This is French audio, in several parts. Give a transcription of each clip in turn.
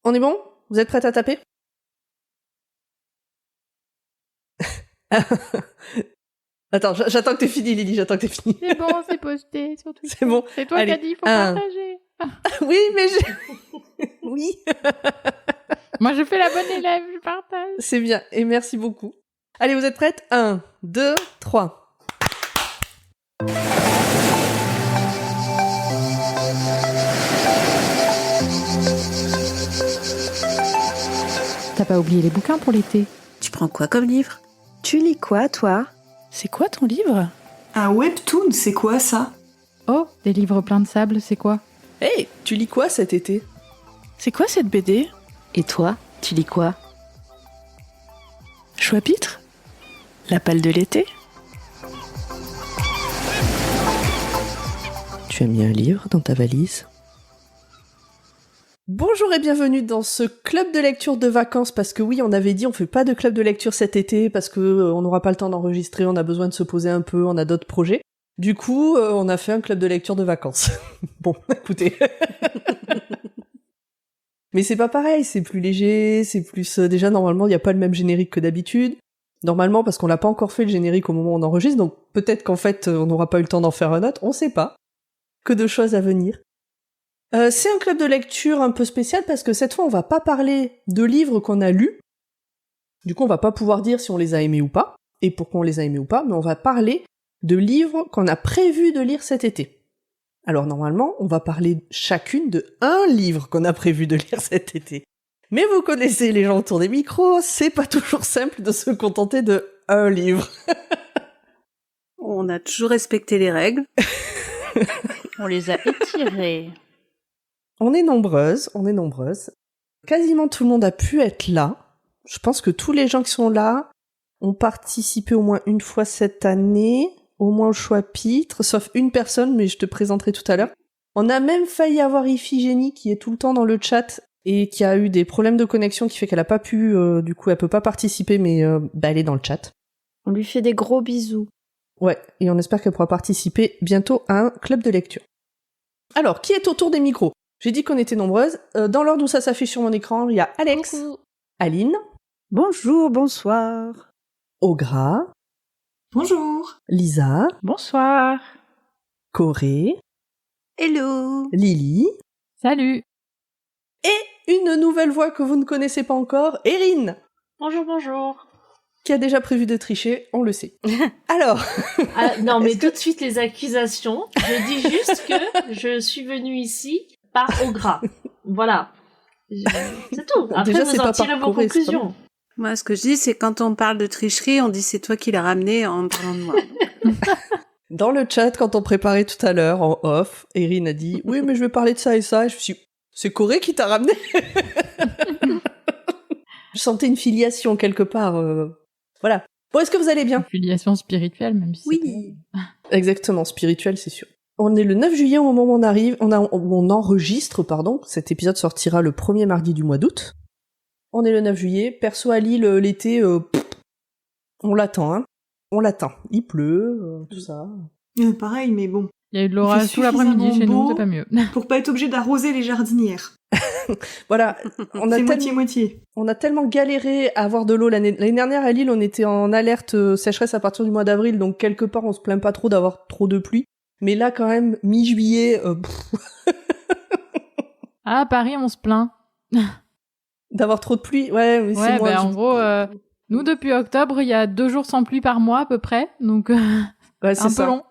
On est bon ? Vous êtes prête à taper ? Attends, j'attends que t'aies fini, Lily, j'attends que t'aies fini. C'est bon, c'est posté sur Twitter. C'est bon. C'est toi qui as dit, il faut partager. Oui, mais oui. Moi, je fais la bonne élève, je partage. C'est bien, et merci beaucoup. Allez, vous êtes prêtes ? 1, 2, 3. T'as pas oublié les bouquins pour l'été ? Tu prends quoi comme livre ? Tu lis quoi, toi ? C'est quoi ton livre ? Un webtoon, c'est quoi ça ? Oh, des livres pleins de sable, c'est quoi ? Hey, tu lis quoi cet été ? C'est quoi cette BD ? Et toi, tu lis quoi ? Choix-pitre ? La palle de l'été ? Tu as mis un livre dans ta valise ? Bonjour et bienvenue dans ce club de lecture de vacances, parce que oui, on avait dit on fait pas de club de lecture cet été, parce que on n'aura pas le temps d'enregistrer, on a besoin de se poser un peu, on a d'autres projets. Du coup, on a fait un club de lecture de vacances. Bon, écoutez. Mais c'est pas pareil, c'est plus léger, c'est plus... déjà, normalement, il n'y a pas le même générique que d'habitude. Normalement, parce qu'on l'a pas encore fait le générique au moment où on enregistre, donc peut-être qu'en fait, on n'aura pas eu le temps d'en faire un autre, on sait pas. Que de choses à venir. C'est un club de lecture un peu spécial parce que cette fois on va pas parler de livres qu'on a lus. Du coup on va pas pouvoir dire si on les a aimés ou pas, et pourquoi on les a aimés ou pas, mais on va parler de livres qu'on a prévu de lire cet été. Alors normalement on va parler chacune de un livre qu'on a prévu de lire cet été. Mais vous connaissez les gens autour des micros, c'est pas toujours simple de se contenter de un livre. On a toujours respecté les règles. On les a étirées. On est nombreuses. Quasiment tout le monde a pu être là. Je pense que tous les gens qui sont là ont participé au moins une fois cette année, au moins au choix-pitre, sauf une personne, mais je te présenterai tout à l'heure. On a même failli avoir Iphigénie qui est tout le temps dans le chat et qui a eu des problèmes de connexion qui fait qu'elle a pas pu, du coup elle peut pas participer, mais elle est dans le chat. On lui fait des gros bisous. Ouais, et on espère qu'elle pourra participer bientôt à un club de lecture. Alors, qui est autour des micros ? J'ai dit qu'on était nombreuses. Dans l'ordre où ça s'affiche sur mon écran, il y a Alex, Coucou. Aline, Bonjour, bonsoir. Ogra, Bonjour. Lisa, Bonsoir. Corée, Hello. Lily, Salut. et une nouvelle voix que vous ne connaissez pas encore, Erin, Bonjour. qui a déjà prévu de tricher, on le sait. Alors, Ah, non, mais Est-ce que- tout de suite les accusations. Je dis juste que je suis venue ici par au gras. Voilà. C'est tout. Après, Déjà, vous c'est en pas tirez par vos Corée, c'est pas conclusions. Moi, ce que je dis, c'est quand on parle de tricherie, on dit c'est toi qui l'as ramené en parlant de moi. dans le chat, quand on préparait tout à l'heure, en off, Erin a dit « Oui, mais je vais parler de ça et ça », et je me suis dit « C'est Corée qui t'a ramené ?» Je sentais une filiation quelque part, voilà. Bon, est-ce que vous allez bien ? Filiation spirituelle, même si Oui. Exactement, spirituel, c'est sûr. On est le 9 juillet au moment où on enregistre, pardon. Cet épisode sortira le premier mardi du mois d'août. On est le 9 juillet. Perso à Lille, l'été, on l'attend, hein. On l'attend. Il pleut, tout ça. Pareil, mais bon. il y a eu de l'orage Il fait tout l'après-midi chez suffisamment nous, beau. c'est pas mieux. Pour pas être obligé d'arroser les jardinières. Voilà. C'est moitié-moitié. On a tellement galéré à avoir de l'eau l'année dernière à Lille, on était en alerte sécheresse à partir du mois d'avril, donc quelque part on se plaint pas trop d'avoir trop de pluie. Mais là quand même, mi-juillet, Ah, à Paris, on se plaint. d'avoir trop de pluie, ouais, mais Ouais, c'est moi. en gros, nous, depuis octobre, il y a 2 jours sans pluie par mois, à peu près. Donc, Ouais, c'est un ça. peu long.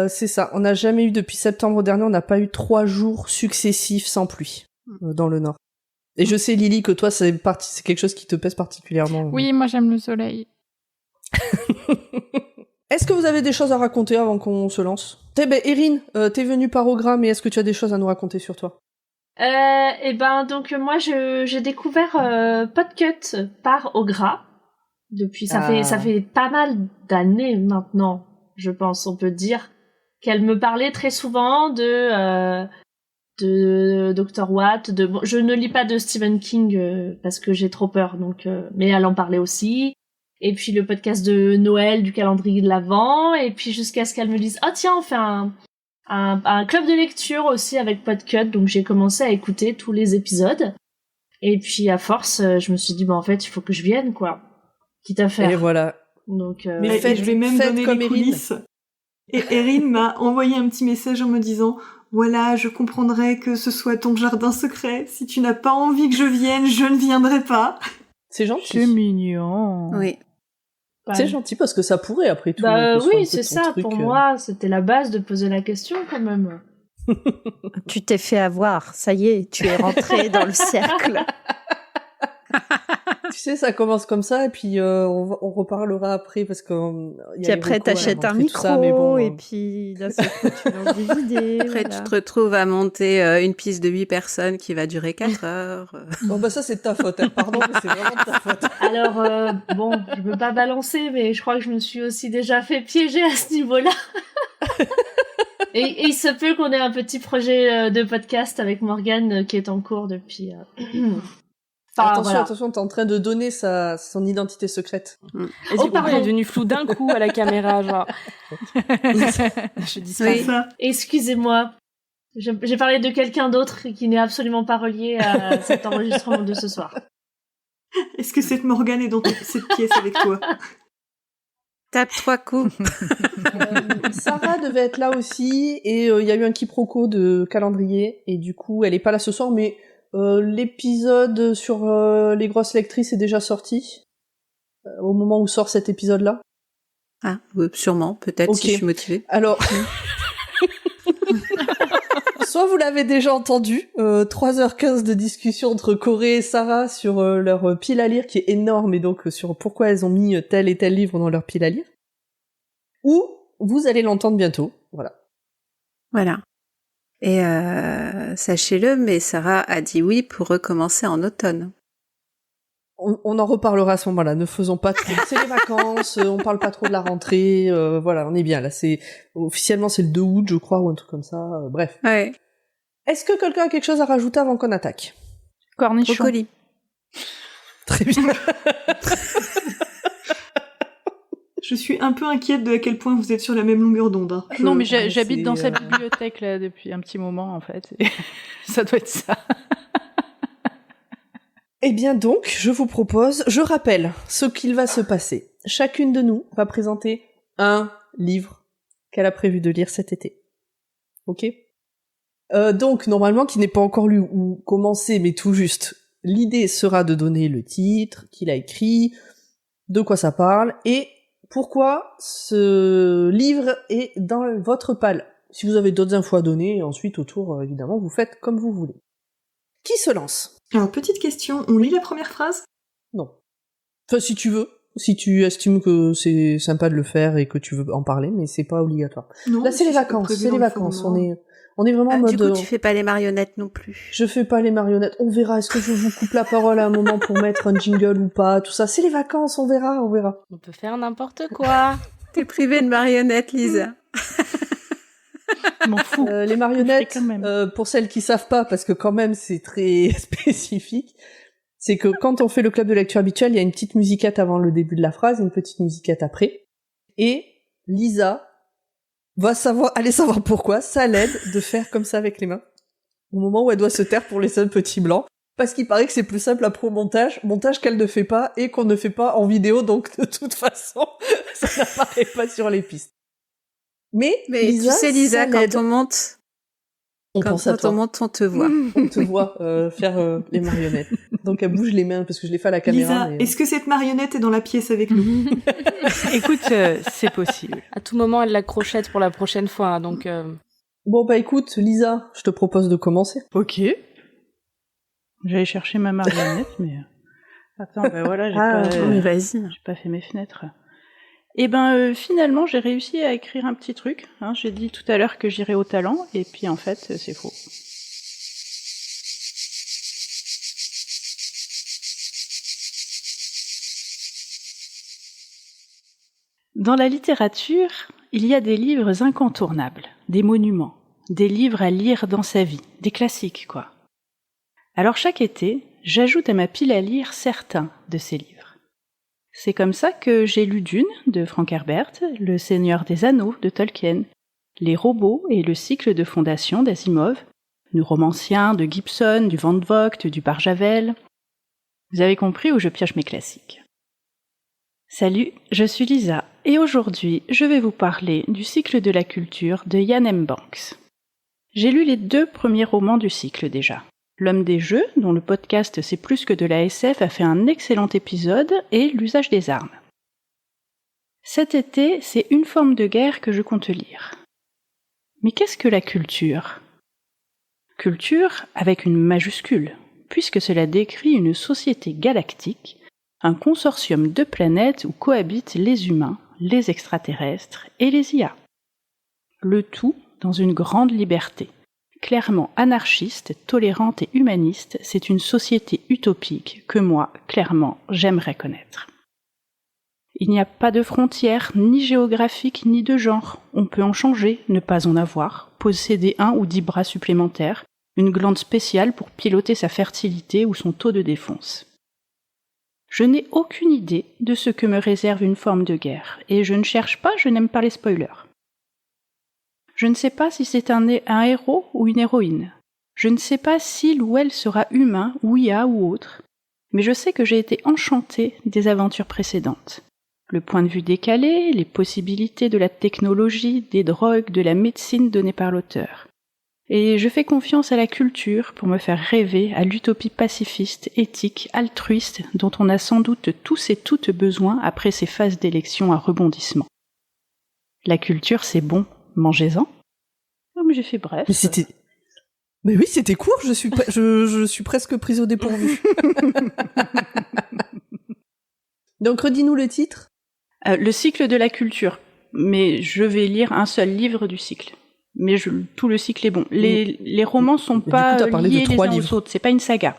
C'est ça. On n'a jamais eu, depuis septembre dernier, on n'a pas eu 3 jours successifs sans pluie dans le Nord. Et je sais, Lily, que toi, c'est quelque chose qui te pèse particulièrement. Oui, moi, j'aime le soleil. Est-ce que vous avez des choses à raconter avant qu'on se lance ? Erin, t'es venue par Ogra, mais est-ce que tu as des choses à nous raconter sur toi ? Et ben, donc, moi, j'ai découvert Podcut par au gras. Depuis, ça fait pas mal d'années maintenant, je pense, on peut dire, qu'elle me parlait très souvent de Dr. Watt, bon, je ne lis pas de Stephen King parce que j'ai trop peur, donc mais elle en parlait aussi. Et puis le podcast de Noël, du calendrier de l'Avent, et puis jusqu'à ce qu'elle me dise « Ah tiens, on fait un club de lecture aussi avec Podcut », donc j'ai commencé à écouter tous les épisodes. Et puis à force, je me suis dit, en fait, il faut que je vienne, quoi. Quitte à faire. Et voilà. Donc, Mais Et je vais même donner comme les Erin. coulisses. Et Erin m'a envoyé un petit message en me disant « Voilà, je comprendrais que ce soit ton jardin secret. Si tu n'as pas envie que je vienne, je ne viendrai pas. C'est gentil. C'est mignon. Oui. C'est gentil parce que ça pourrait après tout. Bah que ce soit un oui, peu c'est ton ça. truc, Pour moi, c'était la base de poser la question, quand même. Tu t'es fait avoir, ça y est, tu es rentré dans le cercle. Tu sais, ça commence comme ça et puis on reparlera après parce que Puis après, t'achètes un micro, mais bon, et puis d'un seul coup, tu lances des idées. Après, voilà. tu te retrouves à monter une piste de 8 personnes qui va durer 4 heures. Bon bah ça c'est de ta faute, hein. Pardon, mais c'est vraiment de ta faute. Alors, bon, je veux pas balancer, mais je crois que je me suis aussi déjà fait piéger à ce niveau-là. Et il se peut qu'on ait un petit projet de podcast avec Morgane qui est en cours depuis... Enfin, Attention, voilà. attention, t'es en train de donner son identité secrète. Et du coup, pardon. elle est devenue floue d'un coup à la caméra, genre. Je dis Oui. Ça. Excusez-moi. J'ai parlé de quelqu'un d'autre qui n'est absolument pas relié à cet enregistrement de ce soir. Est-ce que cette Morgane est dans cette pièce avec toi? Tape 3 coups. Sarah devait être là aussi et il y a eu un quiproquo de calendrier et du coup elle est pas là ce soir mais l'épisode sur les grosses lectrices est déjà sorti au moment où sort cet épisode-là. Ah, sûrement, peut-être, Ok. si je suis motivée. Alors, soit vous l'avez déjà entendu, 3h15 de discussion entre Corée et Sarah sur leur pile à lire qui est énorme et donc sur pourquoi elles ont mis tel et tel livre dans leur pile à lire, ou vous allez l'entendre bientôt, voilà. Voilà. Et sachez-le, mais Sarah a dit oui pour recommencer en automne. On en reparlera à ce moment-là, ne faisons pas trop. C'est les vacances, on parle pas trop de la rentrée, voilà, on est bien là. Officiellement c'est le 2 août, je crois, ou un truc comme ça. Bref. Ouais. Est-ce que quelqu'un a quelque chose à rajouter avant qu'on attaque? Cornichon. Brocoli. Très bien. Je suis un peu inquiète de à quel point vous êtes sur la même longueur d'onde. Hein. Non, mais Ouais, j'habite c'est, dans sa bibliothèque là depuis un petit moment en fait. Et ça doit être ça. Eh bien donc, je vous propose, je rappelle ce qu'il va se passer. Chacune de nous va présenter un livre qu'elle a prévu de lire cet été. Ok? Donc, normalement, qui n'est pas encore lu ou commencé, mais tout juste. L'idée sera de donner le titre, qui l'a écrit, de quoi ça parle, et pourquoi ce livre est dans votre palle. Si vous avez d'autres infos à donner, ensuite, autour, évidemment, vous faites comme vous voulez. Qui se lance? Alors, petite question, on lit la première phrase? Non. Enfin, si tu veux. Si tu estimes que c'est sympa de le faire et que tu veux en parler, mais c'est pas obligatoire. Non, Là, c'est les pas vacances, prévu c'est dans les le vacances. format. On est vraiment en mode... Du coup, tu fais pas les marionnettes non plus. Je fais pas les marionnettes. On verra. Est-ce que je vous coupe la parole à un moment pour mettre un jingle ou pas? Tout ça. C'est les vacances. On verra. On verra. On peut faire n'importe quoi. T'es privée de marionnettes, Lisa. Je m'en fous. Les Je marionnettes, le fais quand même. pour celles qui savent pas, parce que quand même c'est très spécifique, c'est que quand on fait le club de lecture habituel, il y a une petite musiquette avant le début de la phrase, une petite musiquette après. Et Lisa va aller savoir pourquoi ça l'aide de faire comme ça avec les mains. Au moment où elle doit se taire pour laisser un petit blanc. Parce qu'il paraît que c'est plus simple après au montage qu'elle ne fait pas et qu'on ne fait pas en vidéo, donc de toute façon, ça n'apparaît pas sur les pistes. Mais Lisa, tu sais, Lisa, ça l'aide. quand on monte, On pense à toi. on te voit. On te voit faire les marionnettes. Donc elle bouge les mains parce que je les fais à la caméra. Lisa, mais... est-ce que cette marionnette est dans la pièce avec nous? Écoute, c'est possible. À tout moment, elle la crochette pour la prochaine fois, hein, donc... Bon bah écoute, Lisa, je te propose de commencer. Ok. J'allais chercher ma marionnette, mais... Attends, ben voilà, Mais vas-y. j'ai pas fait mes fenêtres. Et ben finalement, j'ai réussi à écrire un petit truc. Hein. J'ai dit tout à l'heure que j'irais au talent, et puis en fait, c'est faux. Dans la littérature, il y a des livres incontournables, des monuments, des livres à lire dans sa vie, des classiques, quoi. Alors chaque été, j'ajoute à ma pile à lire certains de ces livres. C'est comme ça que j'ai lu Dune de Frank Herbert, Le Seigneur des Anneaux de Tolkien, Les robots et le cycle de fondation d'Asimov, Le Romancien de Gibson, du Van Vogt, du Barjavel, Vous avez compris où je pioche mes classiques. Salut, je suis Lisa, et aujourd'hui, je vais vous parler du cycle de la culture de Iain M. Banks. J'ai lu les 2 premiers romans du cycle déjà. L'Homme des Jeux, dont le podcast C'est plus que de la SF a fait un excellent épisode, et L'usage des armes. Cet été, c'est Une forme de guerre que je compte lire. Mais qu'est-ce que la culture ? Culture avec une majuscule, puisque cela décrit une société galactique, un consortium de planètes où cohabitent les humains, les extraterrestres et les IA. Le tout dans une grande liberté. Clairement anarchiste, tolérante et humaniste, c'est une société utopique que moi, clairement, j'aimerais connaître. Il n'y a pas de frontières, ni géographiques, ni de genre. On peut en changer, ne pas en avoir, posséder 1 ou 10 bras supplémentaires, une glande spéciale pour piloter sa fertilité ou son taux de défonce. Je n'ai aucune idée de ce que me réserve Une forme de guerre, et je ne cherche pas, je n'aime pas les spoilers. Je ne sais pas si c'est un héros ou une héroïne. Je ne sais pas s'il ou elle sera humain ou IA ou autre, mais je sais que j'ai été enchantée des aventures précédentes. Le point de vue décalé, les possibilités de la technologie, des drogues, de la médecine donnée par l'auteur. Et je fais confiance à la culture pour me faire rêver à l'utopie pacifiste, éthique, altruiste dont on a sans doute tous et toutes besoin après ces phases d'élection à rebondissement. La culture, c'est bon, mangez-en. Oh, mais j'ai fait bref. Mais oui, c'était court, je suis presque prise au dépourvu. Donc redis-nous le titre. Le cycle de la culture. Mais je vais lire un seul livre du cycle. Mais tout le cycle est bon. Les romans sont pas liés les uns aux autres. C'est pas une saga.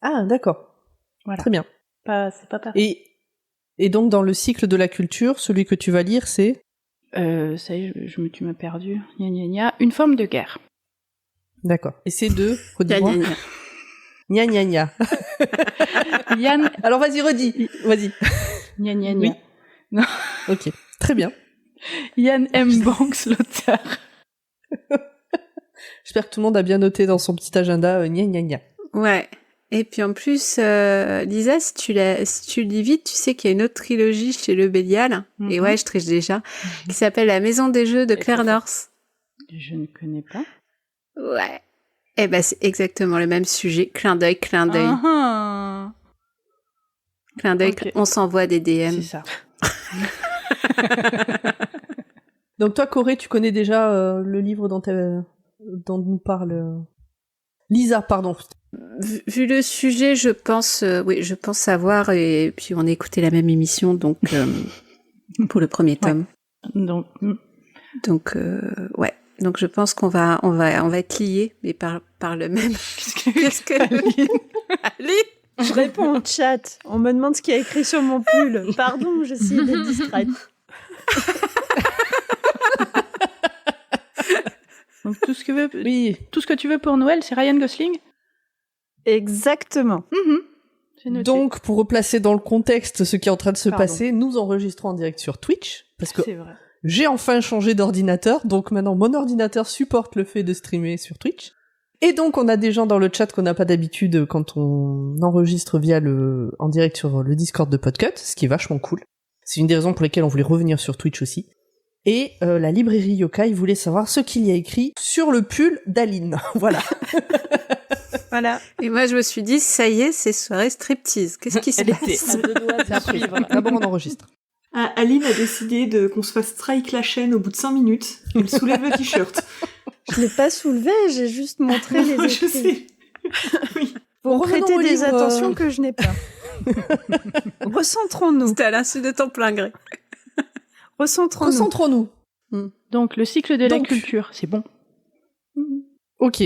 Ah, d'accord. Voilà. Très bien. C'est pas pareil. Et donc, dans le cycle de la culture, celui que tu vas lire, c'est ça y est, tu m'as perdu. Gna gna gna. Une forme de guerre. D'accord. Et c'est redis-moi. Gna gna gna. Yann. Alors vas-y, redis. Vas-y. Gna gna gna. Oui. Non. Ok. Très bien. Iain M. Banks, l'auteur. J'espère que tout le monde a bien noté dans son petit agenda gna gna gna. Ouais. Et puis en plus, Lisa, si tu lis vite, tu sais qu'il y a une autre trilogie chez Le Bélial, et ouais, je triche déjà, qui s'appelle La Maison des Jeux de Claire North. Je ne connais pas. Ouais. Eh ben, c'est exactement le même sujet. Clin d'œil, clin d'œil. Uh-huh. Clin d'œil, Okay. On s'envoie des DM. C'est ça. Donc toi, Corée, tu connais déjà le livre dont nous parle Lisa, pardon. Vu le sujet, je pense savoir, et puis on a écouté la même émission, donc pour le premier tome. Ouais. Donc ouais. Donc je pense qu'on va être liés, mais par le même. Qu'est-ce que Allez. Je réponds au chat. On me demande ce qu'il y a écrit sur mon pull. Pardon, j'essaie d'être discrète. Donc tout ce que tu veux pour Noël, c'est Ryan Gosling. Exactement. C'est noté. Donc, pour replacer dans le contexte ce qui est en train de se passer, nous enregistrons en direct sur Twitch, parce que c'est vrai. j'ai enfin changé d'ordinateur, donc maintenant mon ordinateur supporte le fait de streamer sur Twitch. Et donc on a des gens dans le chat qu'on n'a pas d'habitude quand on enregistre en direct sur le Discord de Podcut, ce qui est vachement cool. C'est une des raisons pour lesquelles on voulait revenir sur Twitch aussi. Et la librairie Yokai voulait savoir ce qu'il y a écrit sur le pull d'Aline. Voilà. Voilà. Et moi je me suis dit, ça y est, c'est soirée striptease. Qu'est-ce qui se passe? D'abord on enregistre. Aline a décidé qu'on se fasse strike la chaîne au bout de 5 minutes. Elle soulève le t-shirt. Je l'ai pas soulevé, j'ai juste montré les Je sais. Oui. Pour prêter des attentions que je n'ai pas. Recentrons-nous. C'était à l'insu de ton plein gré. Recentrons-nous. Donc le cycle de la culture, c'est bon. Ok.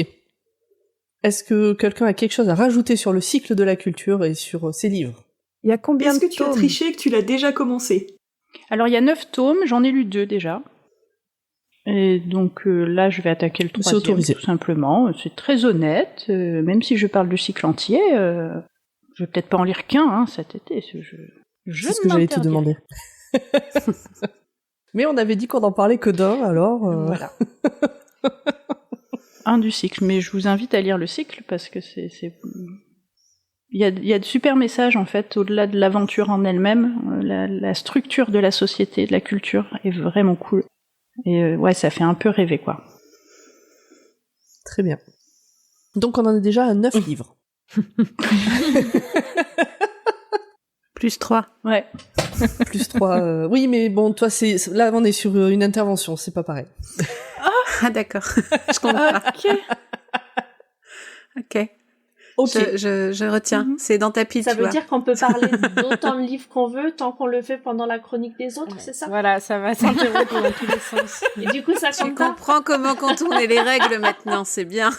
Est-ce que quelqu'un a quelque chose à rajouter sur le cycle de la culture et sur ses livres? Il y a combien de tomes? Est-ce que tu as triché et que tu l'as déjà commencé? Alors il y a 9 tomes, j'en ai lu 2 déjà. Et donc là je vais attaquer le 3e tout simplement. C'est très honnête, même si je parle du cycle entier, je vais peut-être pas en lire qu'un cet été. C'est ce que j'allais te demander. Mais on avait dit qu'on en parlait que d'un, alors... Voilà. Un du cycle, mais je vous invite à lire le cycle parce que c'est Il y a de super messages, en fait, au-delà de l'aventure en elle-même. La structure de la société, de la culture est vraiment cool. Et ouais, ça fait un peu rêver, quoi. Très bien. Donc on en est déjà à 9 livres. Plus 3. Ouais. Plus 3. Oui, mais bon, toi, là, on est sur une intervention, c'est pas pareil. Ah, d'accord. Je compte pas. Ok. Je retiens. C'est dans ta pile, Ça tu veut vois. dire qu'on peut parler d'autant de livres qu'on veut tant qu'on le fait pendant la chronique des autres, c'est ça? Voilà, ça va s'interrompre dans tous les sens. Et du coup, ça Tu compte pas? comprends comment contourner les règles maintenant, c'est bien.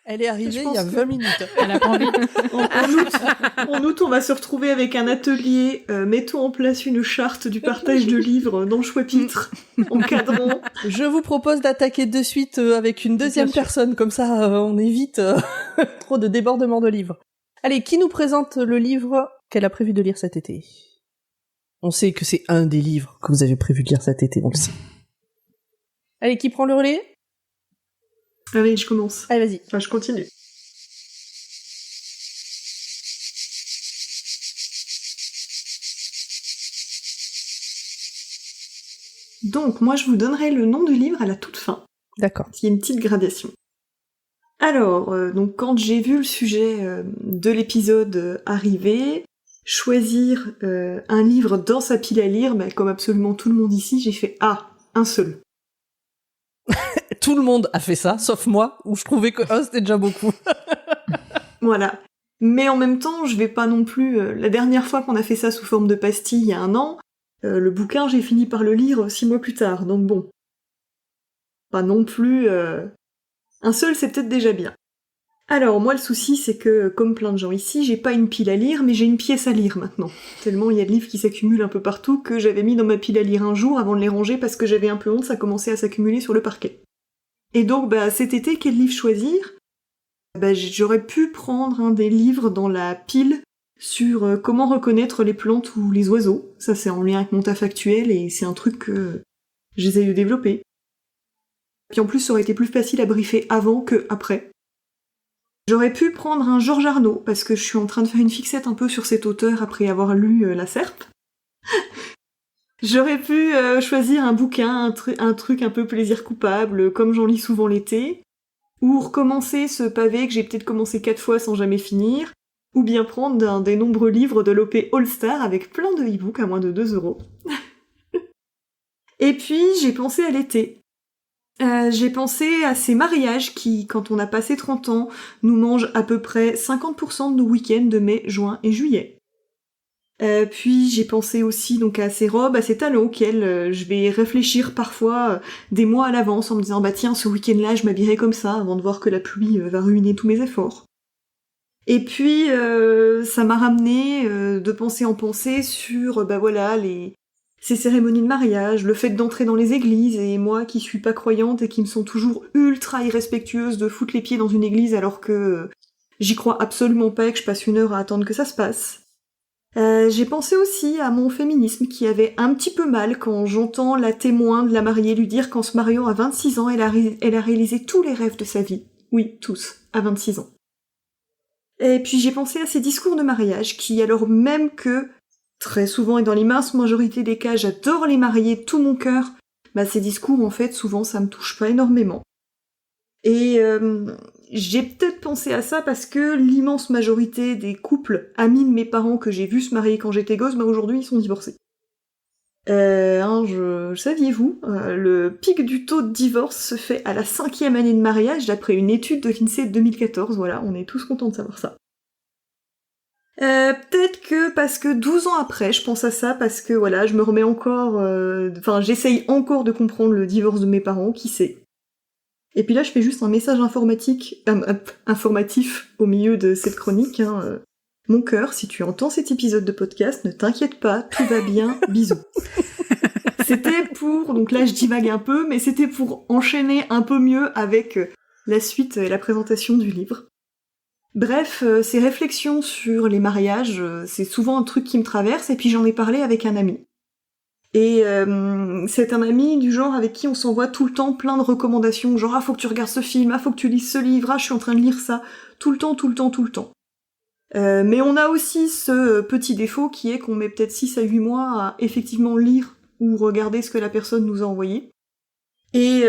Elle est arrivée il y a 20 minutes. Elle a pas envie. En août, on va se retrouver avec un atelier. Mettons en place une charte du partage de livres dans le chapitre, encadrant. Je vous propose d'attaquer de suite avec une deuxième personne, comme ça on évite trop de débordements de livres. Allez, qui nous présente le livre qu'elle a prévu de lire cet été? On sait que c'est un des livres que vous avez prévu de lire cet été, on le sait. Allez, qui prend le relais? Allez, je commence. Allez, vas-y. Enfin, je continue. Donc, moi, je vous donnerai le nom du livre à la toute fin. D'accord. Il y a une petite gradation. Alors, donc quand j'ai vu le sujet de l'épisode arriver, choisir un livre dans sa pile à lire, bah, comme absolument tout le monde ici, j'ai fait un seul. Tout le monde a fait ça, sauf moi, où je trouvais que c'était déjà beaucoup. Voilà. Mais en même temps, je vais pas non plus... la dernière fois qu'on a fait ça sous forme de pastille, il y a 1 an, le bouquin, j'ai fini par le lire 6 mois plus tard, donc bon. Pas non plus... Un seul, c'est peut-être déjà bien. Alors, moi, le souci, c'est que, comme plein de gens ici, j'ai pas une pile à lire, mais j'ai une pièce à lire maintenant. Tellement il y a de livres qui s'accumulent un peu partout que j'avais mis dans ma pile à lire un jour avant de les ranger parce que j'avais un peu honte, ça commençait à s'accumuler sur le parquet. Et donc, cet été, quel livre choisir? J'aurais pu prendre un des livres dans la pile sur comment reconnaître les plantes ou les oiseaux. Ça, c'est en lien avec mon taf actuel et c'est un truc que j'essaye de développer. Puis en plus, ça aurait été plus facile à briefer avant que après. J'aurais pu prendre un Georges Arnaud, parce que je suis en train de faire une fixette un peu sur cet auteur après avoir lu La Serpe. J'aurais pu choisir un bouquin, un truc un peu plaisir coupable, comme j'en lis souvent l'été, ou recommencer ce pavé que j'ai peut-être commencé 4 fois sans jamais finir, ou bien prendre un des nombreux livres de l'OP All-Star avec plein de e-books à moins de 2€. Et puis, j'ai pensé à l'été. J'ai pensé à ces mariages qui, quand on a passé 30 ans, nous mangent à peu près 50% de nos week-ends de mai, juin et juillet. Puis j'ai pensé aussi donc à ces robes, à ces talons auxquels je vais réfléchir parfois des mois à l'avance en me disant tiens, ce week-end-là je m'habillerai comme ça avant de voir que la pluie va ruiner tous mes efforts. Et puis ça m'a ramené de pensée en pensée sur ces cérémonies de mariage, le fait d'entrer dans les églises, et moi qui suis pas croyante et qui me sens toujours ultra irrespectueuse de foutre les pieds dans une église alors que j'y crois absolument pas et que je passe 1 heure à attendre que ça se passe. J'ai pensé aussi à mon féminisme qui avait un petit peu mal quand j'entends la témoin de la mariée lui dire qu'en se mariant à 26 ans, elle a réalisé tous les rêves de sa vie. Oui, tous, à 26 ans. Et puis j'ai pensé à ces discours de mariage qui, alors même que très souvent et dans l'immense majorité des cas, j'adore les mariés de tout mon cœur, ces discours, en fait, souvent, ça me touche pas énormément. Et j'ai peut-être pensé à ça parce que l'immense majorité des couples amis de mes parents que j'ai vus se marier quand j'étais gosse, aujourd'hui, ils sont divorcés. Saviez-vous, le pic du taux de divorce se fait à la 5e année de mariage, d'après une étude de l'INSEE de 2014, voilà, on est tous contents de savoir ça. Peut-être que parce que 12 ans après, je pense à ça parce que voilà, je me remets encore... j'essaye encore de comprendre le divorce de mes parents, qui sait. Et puis là, je fais juste un message informatif au milieu de cette chronique. Mon cœur, si tu entends cet épisode de podcast, ne t'inquiète pas, tout va bien, bisous. C'était pour... Donc là, je divague un peu, mais c'était pour enchaîner un peu mieux avec la suite et la présentation du livre. Bref, ces réflexions sur les mariages, c'est souvent un truc qui me traverse, et puis j'en ai parlé avec un ami. Et c'est un ami du genre avec qui on s'envoie tout le temps plein de recommandations, genre « Ah, faut que tu regardes ce film, ah, faut que tu lises ce livre, ah, je suis en train de lire ça », tout le temps. Mais on a aussi ce petit défaut qui est qu'on met peut-être 6 à 8 mois à effectivement lire ou regarder ce que la personne nous a envoyé. Et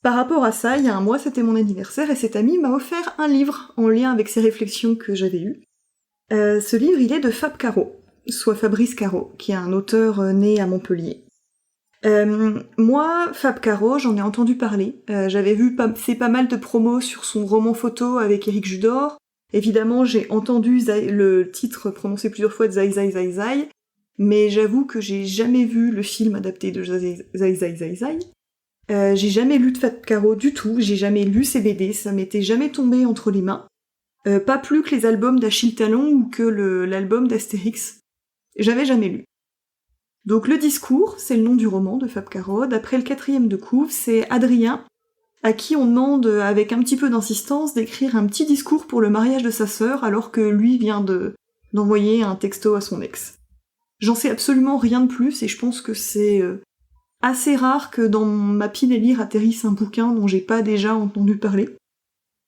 par rapport à ça, il y a un mois, c'était mon anniversaire, et cet ami m'a offert un livre en lien avec ces réflexions que j'avais eues. Ce livre, il est de Fab Caro, soit Fabrice Caro, qui est un auteur né à Montpellier. Moi, Fab Caro, j'en ai entendu parler. J'avais vu fait pas mal de promos sur son roman photo avec Éric Judor. Évidemment, j'ai entendu le titre prononcé plusieurs fois de Zai Zai Zai Zai, mais j'avoue que j'ai jamais vu le film adapté de Zai Zai Zai Zai Zai. J'ai jamais lu de Fab Caro du tout, j'ai jamais lu ses BD, ça m'était jamais tombé entre les mains. Pas plus que les albums d'Achille Talon ou que l'album d'Astérix. J'avais jamais lu. Donc le discours, c'est le nom du roman de Fab Caro. D'après le 4e de couve, c'est Adrien, à qui on demande avec un petit peu d'insistance d'écrire un petit discours pour le mariage de sa sœur, alors que lui vient d'envoyer un texto à son ex. J'en sais absolument rien de plus, et je pense que c'est assez rare que dans ma pile à lire atterrisse un bouquin dont j'ai pas déjà entendu parler.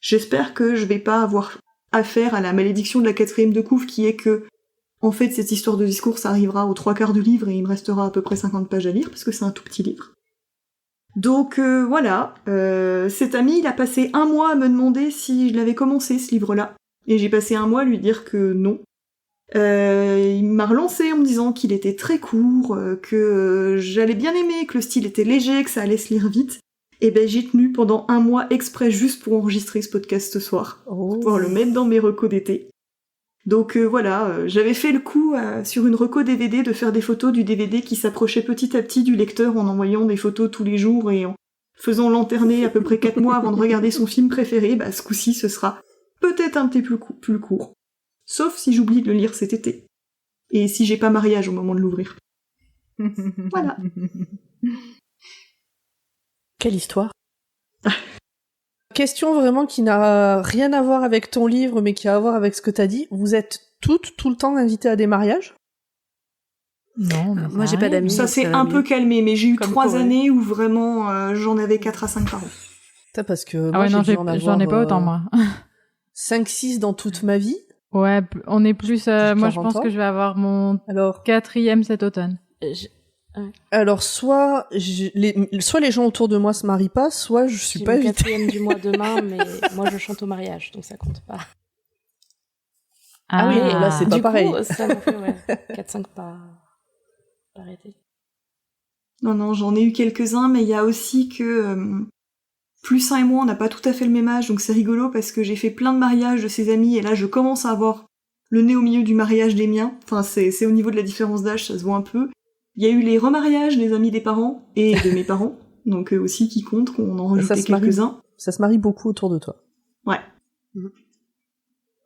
J'espère que je vais pas avoir affaire à la malédiction de la 4e de couve, qui est que en fait, cette histoire de discours, ça arrivera aux 3/4 du livre et il me restera à peu près 50 pages à lire, parce que c'est un tout petit livre. Donc voilà, cet ami, il a passé 1 mois à me demander si je l'avais commencé, ce livre-là. Et j'ai passé 1 mois à lui dire que non. Il m'a relancé en me disant qu'il était très court, que j'allais bien aimer, que le style était léger, que ça allait se lire vite. Et ben j'ai tenu pendant 1 mois exprès juste pour enregistrer ce podcast ce soir, pour pouvoir le mettre dans mes recos d'été. Donc voilà, j'avais fait le coup sur une reco DVD de faire des photos du DVD qui s'approchait petit à petit du lecteur en envoyant des photos tous les jours et en faisant lanterner à peu près 4 mois avant de regarder son film préféré. Bah ce coup-ci, ce sera peut-être un petit peu plus court. Sauf si j'oublie de le lire cet été. Et si j'ai pas mariage au moment de l'ouvrir. Voilà. Quelle histoire. Question vraiment qui n'a rien à voir avec ton livre, mais qui a à voir avec ce que t'as dit. Vous êtes toutes, tout le temps invitées à des mariages ? Non, mais Moi, j'ai pas d'amis. Ça s'est un peu calmé, mais j'ai eu 3 années où vraiment j'en avais 4 à 5 par an. Putain, parce que Ah moi, ouais, non, j'ai dû en j'en ai pas avoir, autant, moi. 5-6 dans toute ma vie. Ouais, on est plus... moi, je 40 pense ans. que je vais avoir mon Alors, 4e cet automne. alors soit les gens autour de moi se marient pas, soit je suis J'ai pas le invitée. 4e du mois demain, mais moi je chante au mariage, donc ça compte pas. Ah oui, là, c'est pas Du pareil. coup, ça me fait 4-5 par été. Non, j'en ai eu quelques-uns, mais il y a aussi que plus un et moi, on n'a pas tout à fait le même âge, donc c'est rigolo parce que j'ai fait plein de mariages de ses amis, et là je commence à avoir le nez au milieu du mariage des miens. Enfin, c'est au niveau de la différence d'âge, ça se voit un peu. Il y a eu les remariages des amis des parents et de mes parents, donc aussi qui comptent, qu'on en rajoutait quelques-uns. Ça se marie beaucoup autour de toi. Ouais.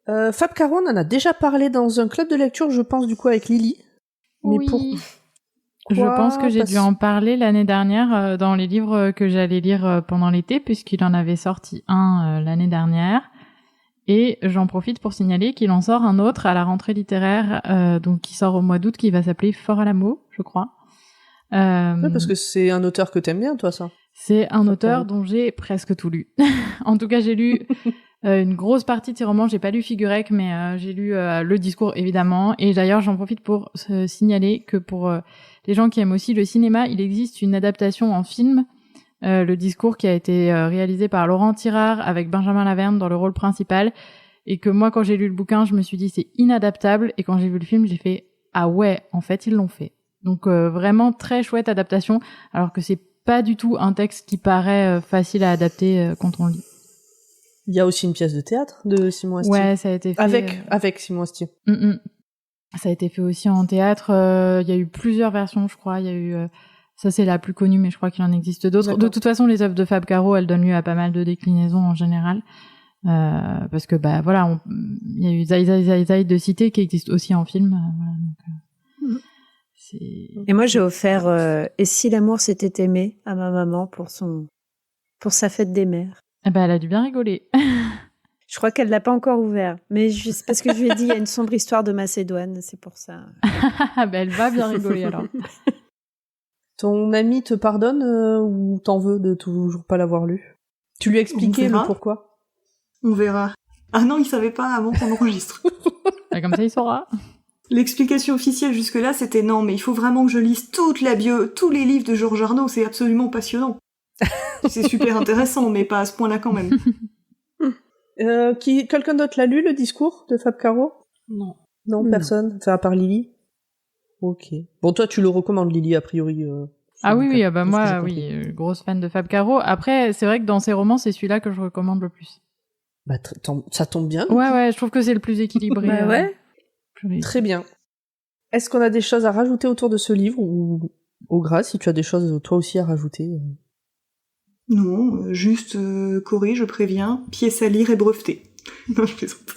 Fab Caro, on en a déjà parlé dans un club de lecture, je pense, du coup, avec Lily. Mais Oui. pour... Je pense que j'ai dû en parler l'année dernière dans les livres que j'allais lire pendant l'été, puisqu'il en avait sorti un l'année dernière. Et j'en profite pour signaler qu'il en sort un autre à la rentrée littéraire, donc qui sort au mois d'août, qui va s'appeler Fort à l'amour, je crois. Ouais, parce que c'est un auteur que t'aimes bien, toi, ça. C'est un auteur dont j'ai presque tout lu. En tout cas, j'ai lu une grosse partie de ses romans. J'ai pas lu Figurec, mais j'ai lu Le Discours, évidemment. Et d'ailleurs, j'en profite pour signaler que pour les gens qui aiment aussi le cinéma, il existe une adaptation en film, Le Discours, qui a été réalisé par Laurent Tirard avec Benjamin Laverne dans le rôle principal. Et que moi, quand j'ai lu le bouquin, je me suis dit c'est inadaptable. Et quand j'ai vu le film, j'ai fait ah ouais, en fait, ils l'ont fait. Donc vraiment très chouette adaptation, alors que c'est pas du tout un texte qui paraît facile à adapter quand on lit. Il y a aussi une pièce de théâtre de Simon Astier. Ouais, ça a été fait... Avec Simon Astier. Ça a été fait aussi en théâtre. Il y a eu plusieurs versions, je crois. Il y a eu... ça, c'est la plus connue, mais je crois qu'il en existe d'autres. D'accord. De toute façon, les œuvres de Fab Caro, elles donnent lieu à pas mal de déclinaisons en général. Parce que, bah voilà, il y a eu Zai Zai Zai Zai de Cité qui existe aussi en film. Voilà, donc, Et moi, j'ai offert Et si l'amour s'était aimé à ma maman pour sa fête des mères. Eh ben, elle a dû bien rigoler. Je crois qu'elle l'a pas encore ouvert, mais c'est parce que je lui ai dit il y a une sombre histoire de Macédoine, c'est pour ça. Ben, elle va bien rigoler alors. Ton ami te pardonne ou t'en veux de toujours pas l'avoir lu ? Tu lui as expliqué le pourquoi ? On verra. Ah non, il savait pas avant qu'on enregistre. Comme ça, il saura. L'explication officielle jusque-là, c'était non, mais il faut vraiment que je lise toute la bio, tous les livres de Georges Arnaud, c'est absolument passionnant. C'est super intéressant, mais pas à ce point-là quand même. Quelqu'un d'autre l'a lu, le discours de Fab Caro? Non. Non, personne. Enfin, à part Lily. Ok. Bon, toi, tu le recommandes, Lily, a priori. Ah oui, moi, oui, grosse fan de Fab Caro. Après, c'est vrai que dans ses romans, c'est celui-là que je recommande le plus. Bah, ça tombe bien. Ouais, je trouve que c'est le plus équilibré. Bah ouais. Très bien. Est-ce qu'on a des choses à rajouter autour de ce livre, ou au gras, si tu as des choses toi aussi à rajouter? Non, juste Corée, je préviens, pièce à lire et brevetée. Non, je plaisante.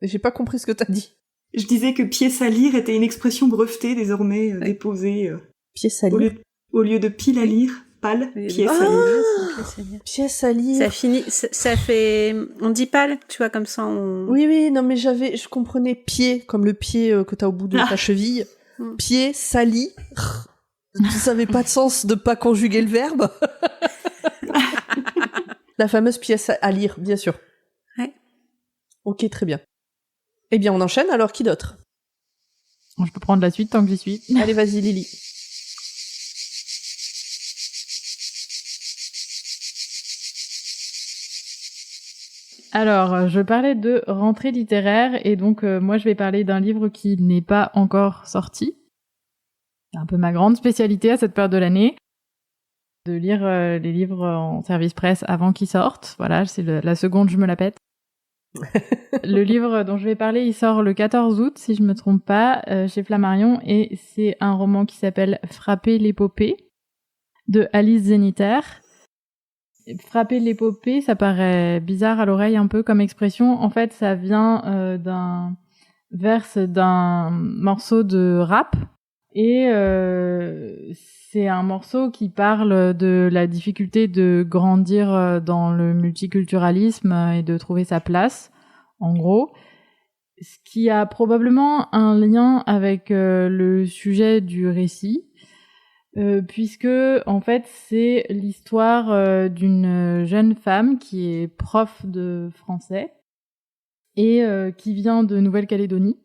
J'ai pas compris ce que t'as dit. Je disais que pièce à lire était une expression brevetée, désormais déposée. Pièce à lire. Au lieu de pile à lire, pâle, pièce à lire. Pièce à lire. Ça finit, ça fait, on dit pâle, tu vois, comme ça on... Oui, non, mais je comprenais pied, comme le pied que t'as au bout de ta cheville. Pied, sali. Ça n'avait pas de sens de pas conjuguer le verbe. La fameuse pièce à lire, bien sûr. Ouais. Ok, très bien. Eh bien, on enchaîne, alors qui d'autre? Je peux prendre la suite tant que j'y suis. Allez, vas-y, Lily. Alors, je parlais de rentrée littéraire, et donc moi je vais parler d'un livre qui n'est pas encore sorti. C'est un peu ma grande spécialité à cette période de l'année, de lire les livres en service presse avant qu'ils sortent. Voilà, c'est la seconde, je me la pète. Le livre dont je vais parler, il sort le 14 août, si je me trompe pas, chez Flammarion, et c'est un roman qui s'appelle Frapper l'épopée, de Alice Zeniter. Frapper l'épopée, ça paraît bizarre à l'oreille un peu comme expression. En fait, ça vient d'un verse d'un morceau de rap. Et c'est un morceau qui parle de la difficulté de grandir dans le multiculturalisme et de trouver sa place, en gros. Ce qui a probablement un lien avec le sujet du récit, puisque en fait c'est l'histoire d'une jeune femme qui est prof de français et qui vient de Nouvelle-Calédonie,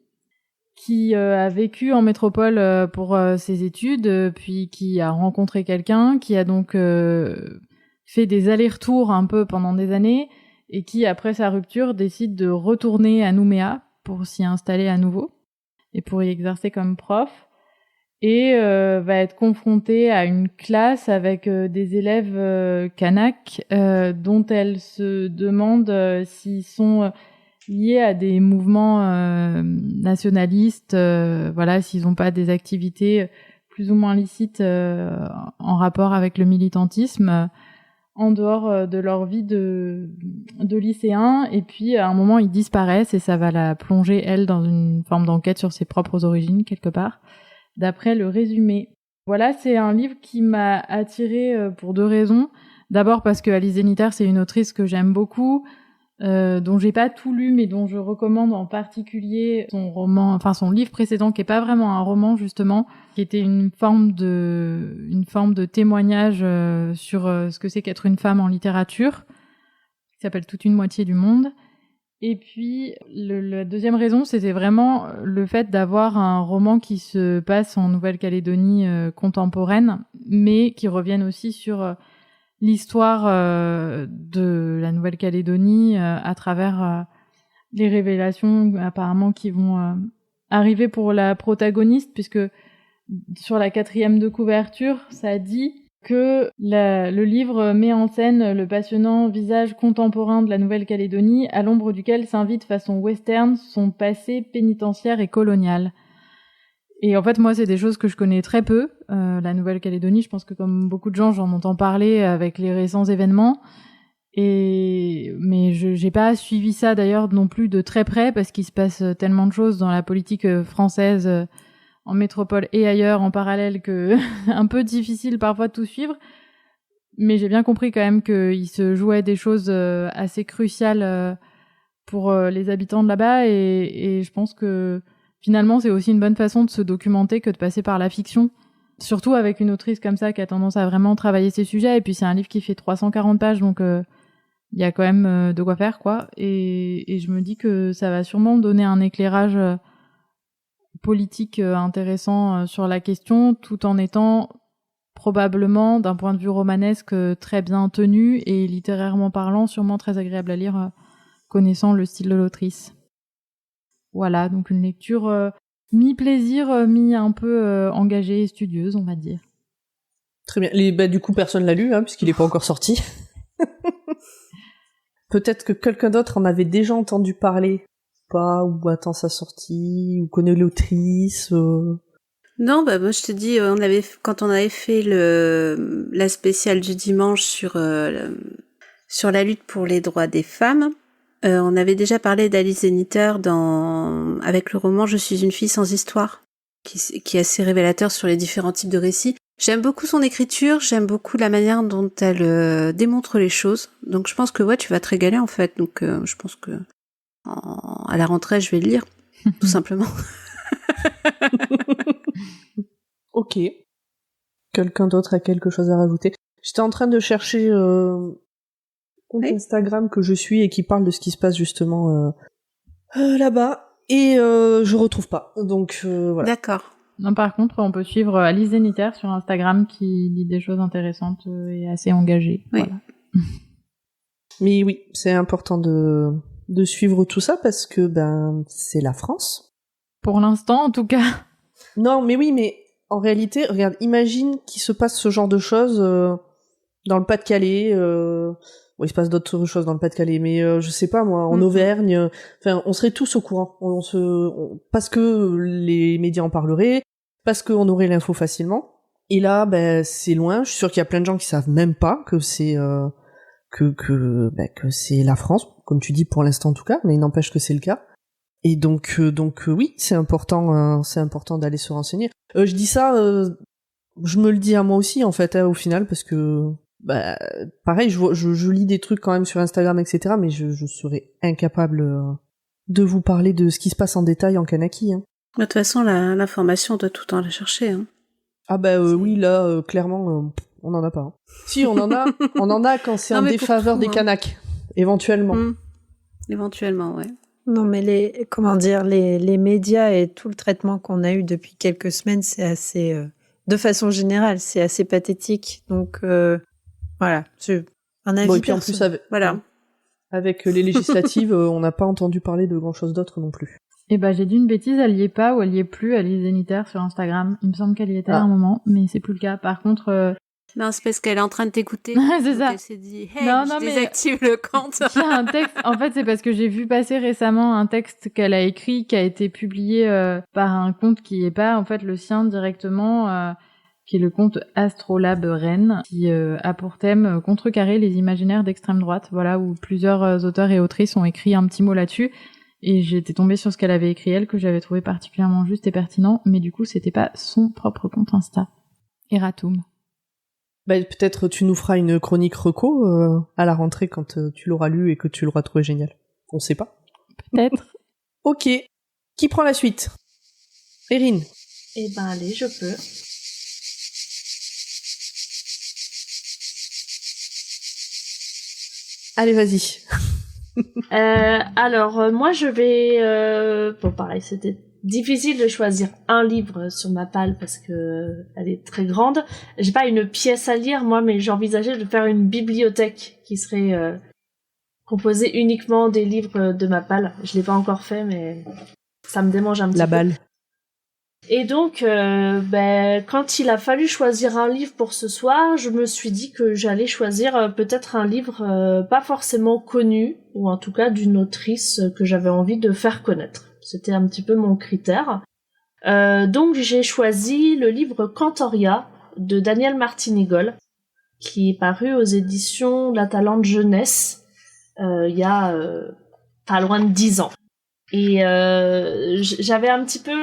qui a vécu en métropole pour ses études, puis qui a rencontré quelqu'un, qui a donc fait des allers-retours un peu pendant des années, et qui, après sa rupture, décide de retourner à Nouméa pour s'y installer à nouveau, et pour y exercer comme prof, et va être confrontée à une classe avec des élèves kanak, dont elle se demande s'ils sont liés à des mouvements nationalistes, voilà, s'ils n'ont pas des activités plus ou moins licites en rapport avec le militantisme en dehors de leur vie de lycéen. Et puis à un moment ils disparaissent et ça va la plonger elle dans une forme d'enquête sur ses propres origines quelque part, d'après le résumé. Voilà, c'est un livre qui m'a attirée pour deux raisons. D'abord parce que Alice Zeniter, c'est une autrice que j'aime beaucoup, dont j'ai pas tout lu, mais dont je recommande en particulier son roman, enfin son livre précédent, qui est pas vraiment un roman justement, qui était une forme de témoignage sur ce que c'est qu'être une femme en littérature, qui s'appelle Toute une moitié du monde. Et puis la deuxième raison, c'était vraiment le fait d'avoir un roman qui se passe en Nouvelle-Calédonie contemporaine, mais qui revienne aussi sur l'histoire de la Nouvelle-Calédonie à travers les révélations apparemment qui vont arriver pour la protagoniste, puisque sur la 4e de couverture, ça dit que le livre met en scène le passionnant visage contemporain de la Nouvelle-Calédonie, à l'ombre duquel s'invite façon western son passé pénitentiaire et colonial. Et en fait, moi, c'est des choses que je connais très peu. La Nouvelle-Calédonie, je pense que comme beaucoup de gens, j'en entends parler avec les récents événements. Mais j'ai pas suivi ça d'ailleurs non plus de très près, parce qu'il se passe tellement de choses dans la politique française en métropole et ailleurs en parallèle que un peu difficile parfois de tout suivre. Mais j'ai bien compris quand même qu'il se jouait des choses assez cruciales pour les habitants de là-bas, et je pense que finalement, c'est aussi une bonne façon de se documenter que de passer par la fiction. Surtout avec une autrice comme ça qui a tendance à vraiment travailler ces sujets. Et puis, c'est un livre qui fait 340 pages, donc il y a quand même de quoi faire, quoi. Et je me dis que ça va sûrement donner un éclairage politique intéressant sur la question, tout en étant probablement, d'un point de vue romanesque, très bien tenu et littérairement parlant, sûrement très agréable à lire, connaissant le style de l'autrice. Voilà, donc une lecture mi-plaisir, mi un peu engagée et studieuse, on va dire. Très bien. Du coup, personne l'a lu, puisqu'il est pas encore sorti. Peut-être que quelqu'un d'autre en avait déjà entendu parler, pas, ou attend sa sortie, ou connaît l'autrice. Non, moi je te dis, quand on avait fait la spéciale du dimanche sur la lutte pour les droits des femmes, on avait déjà parlé d'Alice Zeniter avec le roman Je suis une fille sans histoire, qui est assez révélateur sur les différents types de récits. J'aime beaucoup son écriture, j'aime beaucoup la manière dont elle démontre les choses. Donc je pense que tu vas te régaler en fait. Donc je pense que à la rentrée, je vais le lire, tout simplement. Ok. Quelqu'un d'autre a quelque chose à rajouter? J'étais en train de chercher compte Instagram que je suis et qui parle de ce qui se passe justement là-bas, et je retrouve pas. Donc voilà. D'accord. Non, par contre, on peut suivre Alice Zeniter sur Instagram qui dit des choses intéressantes et assez engagées. Oui. Voilà. Mais oui, c'est important de suivre tout ça parce que c'est la France. Pour l'instant, en tout cas. Non, mais oui, mais en réalité, regarde, imagine qu'il se passe ce genre de choses dans le Pas-de-Calais. Il se passe d'autres choses dans le Pas-de-Calais, mais je sais pas moi, en Auvergne. Enfin, on serait tous au courant. Parce que les médias en parleraient, parce qu'on aurait l'info facilement. Et là, c'est loin. Je suis sûre qu'il y a plein de gens qui savent même pas que c'est que c'est la France, comme tu dis pour l'instant en tout cas, mais il n'empêche que c'est le cas. Et donc oui, c'est important d'aller se renseigner. Je dis ça, je me le dis à moi aussi en fait, au final, parce que pareil, je lis des trucs quand même sur Instagram, etc., mais je serais incapable de vous parler de ce qui se passe en détail en Kanaki. De toute façon, l'information, on doit tout le temps la chercher. Oui, là, clairement, on n'en a pas. Si, on en a quand c'est en défaveur des Kanaks, éventuellement. Éventuellement, ouais. Non, mais les médias et tout le traitement qu'on a eu depuis quelques semaines, c'est assez, de façon générale, c'est assez pathétique. Donc, voilà, c'est un avis et puis en plus, avec les législatives, on n'a pas entendu parler de grand-chose d'autre non plus. J'ai dit une bêtise, elle y est pas ou elle y est plus, Alice Zeniter sur Instagram. Il me semble qu'elle y était à un moment, mais c'est plus le cas. Par contre... Non, c'est parce qu'elle est en train de t'écouter. C'est ça. Elle s'est dit, je désactive le compte. Il y a un texte, en fait, c'est parce que j'ai vu passer récemment un texte qu'elle a écrit, qui a été publié par un compte qui est pas, en fait, le sien directement, qui est le compte Astrolabe Rennes, qui a pour thème contrecarrer les imaginaires d'extrême droite, voilà, où plusieurs auteurs et autrices ont écrit un petit mot là-dessus. Et j'étais tombée sur ce qu'elle avait écrit elle, que j'avais trouvé particulièrement juste et pertinent, mais du coup, c'était pas son propre compte Insta. Erratum. Peut-être tu nous feras une chronique reco à la rentrée quand tu l'auras lu et que tu l'auras trouvé génial. On sait pas. Peut-être. Ok. Qui prend la suite? Erin. Allez, je peux. Allez, vas-y. Alors, moi, je vais... pareil, c'était difficile de choisir un livre sur ma palle parce que elle est très grande. J'ai pas une pièce à lire, moi, mais j'envisageais de faire une bibliothèque qui serait composée uniquement des livres de ma palle. Je l'ai pas encore fait, mais ça me démange un petit peu. La balle. Et donc, quand il a fallu choisir un livre pour ce soir, je me suis dit que j'allais choisir peut-être un livre pas forcément connu, ou en tout cas d'une autrice que j'avais envie de faire connaître. C'était un petit peu mon critère. Donc j'ai choisi le livre Cantoria de Daniel Martinigol, qui est paru aux éditions La Talente Jeunesse il y a pas loin de 10 ans. Et j'avais un petit peu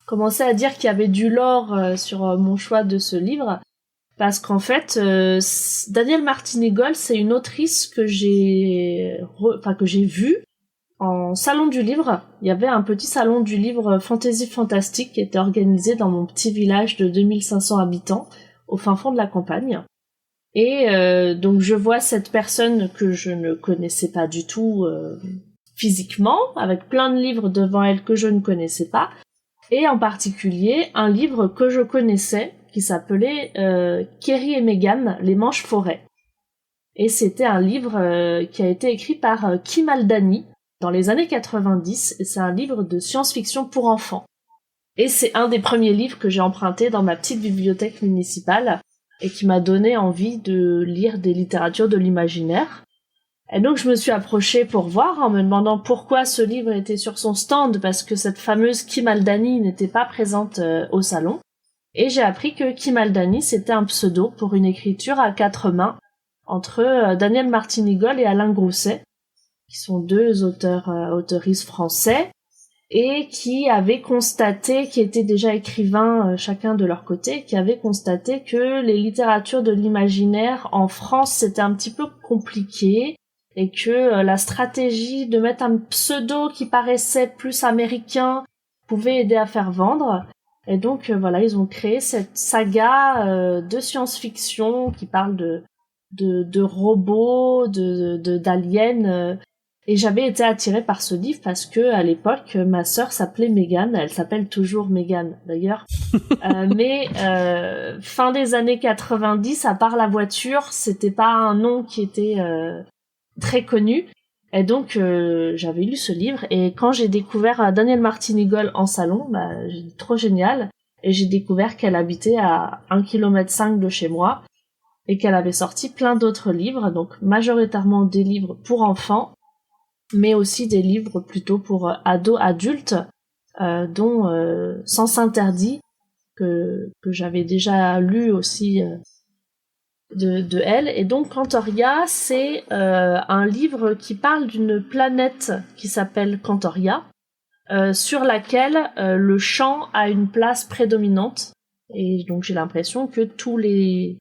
commencé à dire qu'il y avait du lore sur mon choix de ce livre, parce qu'en fait, Daniel Martinigol, c'est une autrice que j'ai vue en salon du livre. Il y avait un petit salon du livre fantasy fantastique qui était organisé dans mon petit village de 2500 habitants, au fin fond de la campagne. Et donc je vois cette personne que je ne connaissais pas du tout physiquement, avec plein de livres devant elle que je ne connaissais pas, et en particulier un livre que je connaissais qui s'appelait Kerry et Meghan, Les Manches Forêts. Et c'était un livre qui a été écrit par Kim Aldani dans les années 90, et c'est un livre de science-fiction pour enfants. Et c'est un des premiers livres que j'ai emprunté dans ma petite bibliothèque municipale et qui m'a donné envie de lire des littératures de l'imaginaire. Et donc je me suis approchée pour voir en me demandant pourquoi ce livre était sur son stand, parce que cette fameuse Kim Aldani n'était pas présente au salon. Et j'ai appris que Kim Aldani, c'était un pseudo pour une écriture à 4 mains entre Daniel Martinigol et Alain Grousset, qui sont 2 auteuristes français, et qui avaient constaté, qui étaient déjà écrivains chacun de leur côté, qui avaient constaté que les littératures de l'imaginaire en France, c'était un petit peu compliqué, et que la stratégie de mettre un pseudo qui paraissait plus américain pouvait aider à faire vendre. Et donc voilà, ils ont créé cette saga de science-fiction qui parle de robots, d'aliens, et j'avais été attirée par ce livre parce que à l'époque ma sœur s'appelait Meghan, elle s'appelle toujours Meghan d'ailleurs, mais fin des années 90, à part la voiture, c'était pas un nom qui était très connu, et donc j'avais lu ce livre, et quand j'ai découvert Daniel Martinigol en salon, j'ai dit trop génial, et j'ai découvert qu'elle habitait à 1,5 km de chez moi, et qu'elle avait sorti plein d'autres livres, donc majoritairement des livres pour enfants, mais aussi des livres plutôt pour ados, adultes, dont Sens Interdit, que j'avais déjà lu aussi de elle. Et donc Cantoria, c'est un livre qui parle d'une planète qui s'appelle Cantoria, sur laquelle le chant a une place prédominante. Et donc j'ai l'impression que tous les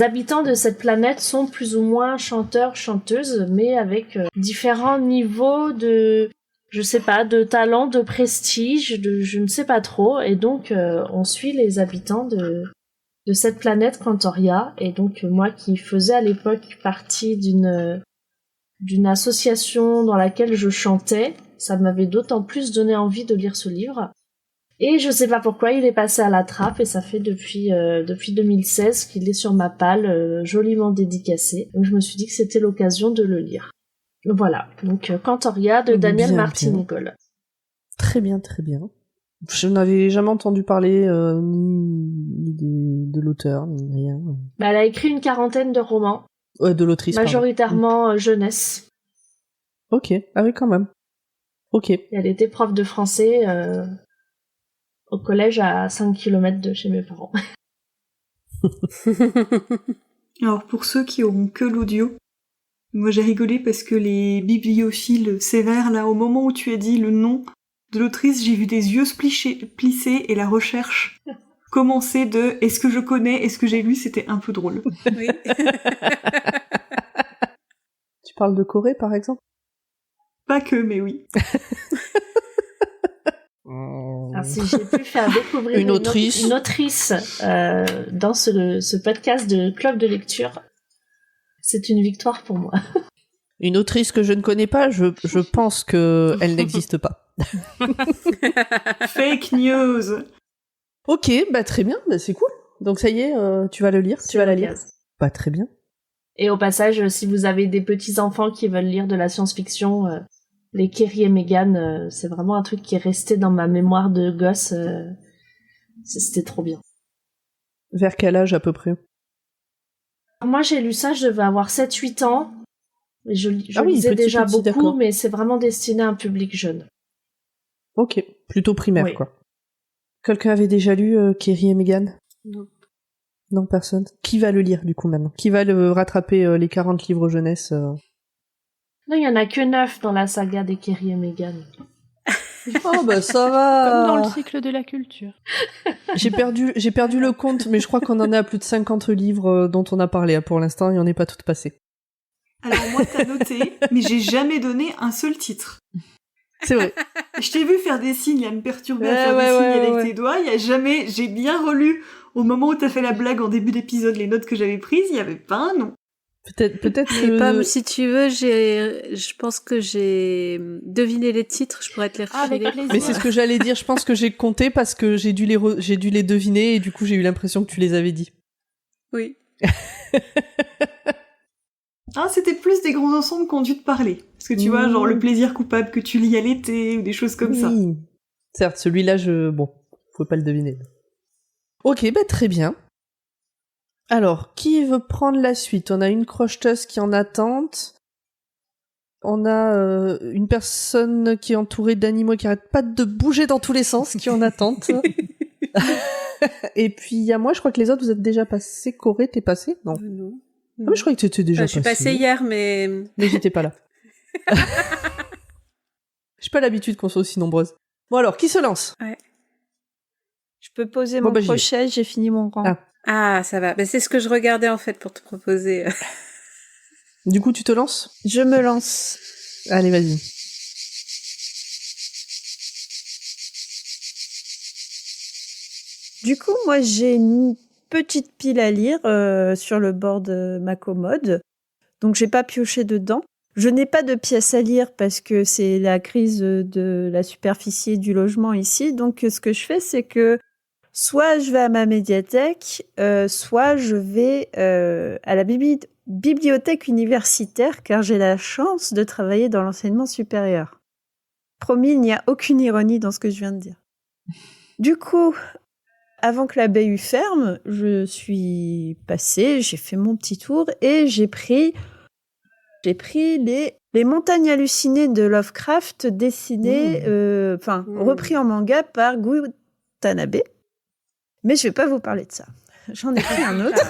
habitants de cette planète sont plus ou moins chanteurs, chanteuses, mais avec différents niveaux de, je sais pas, de talent, de prestige, je ne sais pas trop. Et donc on suit les habitants de cette planète Cantoria. Et donc moi qui faisais à l'époque partie d'une association dans laquelle je chantais, ça m'avait d'autant plus donné envie de lire ce livre. Et je sais pas pourquoi il est passé à la trappe, et ça fait depuis 2016 qu'il est sur ma palle, joliment dédicacé. Donc je me suis dit que c'était l'occasion de le lire. Voilà, donc Cantoria de Daniel Martinigol. Très bien, très bien. Je n'avais jamais entendu parler ni de l'auteur, ni rien. Elle a écrit une 40aine de romans. De l'autrice, majoritairement jeunesse. Ok, ah oui, quand même. Ok. Et elle était prof de français au collège à 5 km de chez mes parents. Alors pour ceux qui auront que l'audio, moi j'ai rigolé parce que les bibliophiles sévères, là, au moment où tu as dit le nom de l'autrice, j'ai vu des yeux se plisser et la recherche commencer de « est-ce que je connais, est-ce que j'ai lu ?» C'était un peu drôle. Oui. Tu parles de Corée, par exemple? Pas que, mais oui. Alors, si j'ai pu faire découvrir une autrice dans ce podcast de club de lecture, c'est une victoire pour moi. Une autrice que je ne connais pas, je pense qu'elle n'existe pas. Fake news. Ok, bah très bien, bah c'est cool. Donc ça y est, tu vas le lire, tu vas la lire. Bah très bien. Et au passage, si vous avez des petits enfants qui veulent lire de la science-fiction, les Kerry et Meghan, c'est vraiment un truc qui est resté dans ma mémoire de gosse. C'était trop bien. Vers quel âge à peu près? Moi j'ai lu ça, je devais avoir 7-8 ans. Je lisais déjà beaucoup, d'accord. Mais c'est vraiment destiné à un public jeune. Ok, plutôt primaire, oui. Quoi. Quelqu'un avait déjà lu Kerry et Meghan? Non. Non, personne. Qui va le lire, du coup, maintenant? Qui va le rattraper les 40 livres jeunesse Non, il y en a que 9 dans la saga des Kerry et Meghan. Oh, bah ça va. Comme dans le cycle de la culture. J'ai perdu le compte, mais je crois qu'on en est à plus de 50 livres dont on a parlé. Pour l'instant, et on n'est pas toutes passées. Alors moi, t'as noté, mais j'ai jamais donné un seul titre. C'est vrai. Je t'ai vu faire des signes, à me perturber, à faire des signes avec tes doigts. Il y a jamais, j'ai bien relu Au moment où t'as fait la blague en début d'épisode, les notes que j'avais prises, il y avait pas un nom. Peut-être Et que... Pam, si tu veux, je pense que j'ai deviné les titres, je pourrais te les refiler. Avec plaisir. Mais c'est ce que j'allais dire, je pense que j'ai compté parce que j'ai dû les deviner et du coup j'ai eu l'impression que tu les avais dit. Oui. Ah, c'était plus des gros ensembles qui ont dû te parler. Parce que tu vois, genre le plaisir coupable que tu lis à l'été, ou des choses comme ça. Oui. Certes, celui-là, bon, vous pouvez pas le deviner. Ok, bah très bien. Alors, qui veut prendre la suite? On a une crocheteuse qui est en attente. On a une personne qui est entourée d'animaux qui arrête pas de bouger dans tous les sens, qui est en attente. Et puis il y a moi, je crois que les autres, vous êtes déjà passés. Corée, t'es passé? Non. Non. Ah, mais je crois que t'étais déjà Je suis passée hier, mais... Mais j'étais pas là. J'ai pas l'habitude qu'on soit aussi nombreuses. Bon alors, qui se lance? Ouais. Je peux poser Bon, mon bah, j'y vais. crochet, j'ai fini mon rang. Ah. Ah, ça va. Ben, c'est ce que je regardais, en fait, pour te proposer. Du coup, tu te lances? Je me lance. Allez, vas-y. Du coup, moi, j'ai une petite pile à lire sur le bord de ma commode. Donc, j'ai pas pioché dedans. Je n'ai pas de pièces à lire parce que c'est la crise de la superficie du logement ici. Donc, ce que je fais, c'est que soit je vais à ma médiathèque, soit je vais à la bibliothèque universitaire, car j'ai la chance de travailler dans l'enseignement supérieur. Promis, il n'y a aucune ironie dans ce que je viens de dire. Du coup, avant que la BU ferme, je suis passée, j'ai fait mon petit tour et j'ai pris les montagnes hallucinées de Lovecraft dessinées, repris en manga par Gu Tanabe. Mais je vais pas vous parler de ça. J'en ai pris un autre.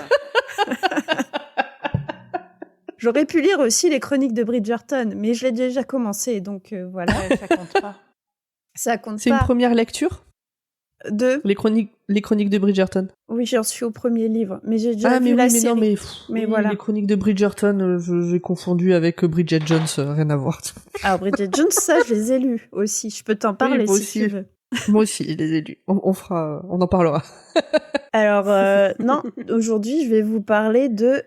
J'aurais pu lire aussi les chroniques de Bridgerton, mais je l'ai déjà commencé, donc voilà. Ça compte pas. Ça compte C'est pas. une première lecture? Les chroniques de Bridgerton. Oui, j'en suis au premier livre, mais j'ai déjà vu mais la oui, mais série. non, mais, Mais oui, voilà. Les chroniques de Bridgerton, j'ai confondu avec Bridget Jones, rien à voir. Alors, Bridget Jones, ça, je les ai lus aussi. Je peux t'en parler moi si aussi. tu veux. Moi aussi, je les ai lus. On en parlera. Alors, non, aujourd'hui, je vais vous parler de...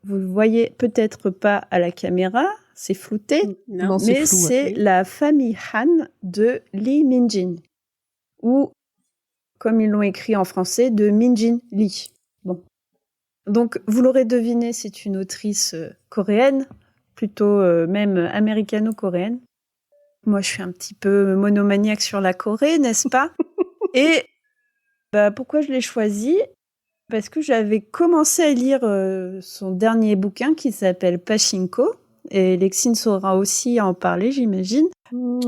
Vous le voyez peut-être pas à la caméra, c'est flouté, Non. c'est mais flou, ouais. c'est la famille Han de Lee Min-jin. Ou, comme ils l'ont écrit en français, de Min-jin Lee. Bon. Donc, vous l'aurez deviné, c'est une autrice coréenne, plutôt même américano-coréenne. Moi, je suis un petit peu monomaniaque sur la Corée, n'est-ce pas? Et pourquoi je l'ai choisie? Parce que j'avais commencé à lire son dernier bouquin qui s'appelle Pachinko. Et Lexine saura aussi en parler, j'imagine.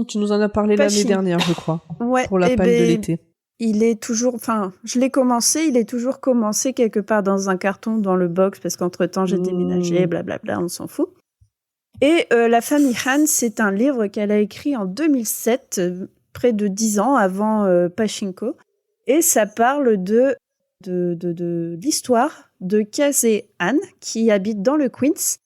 Tu nous en as parlé l'année dernière, je crois. Ouais, pour la palle de l'été. Il est toujours... Enfin, je l'ai commencé, il est toujours commencé quelque part dans un carton, dans le box, parce qu'entre-temps, j'ai déménagé, blablabla, on s'en fout. Et La famille Han, c'est un livre qu'elle a écrit en 2007, près de 10 ans avant Pachinko. Et ça parle de l'histoire de Kazé Han, qui habite dans le Queens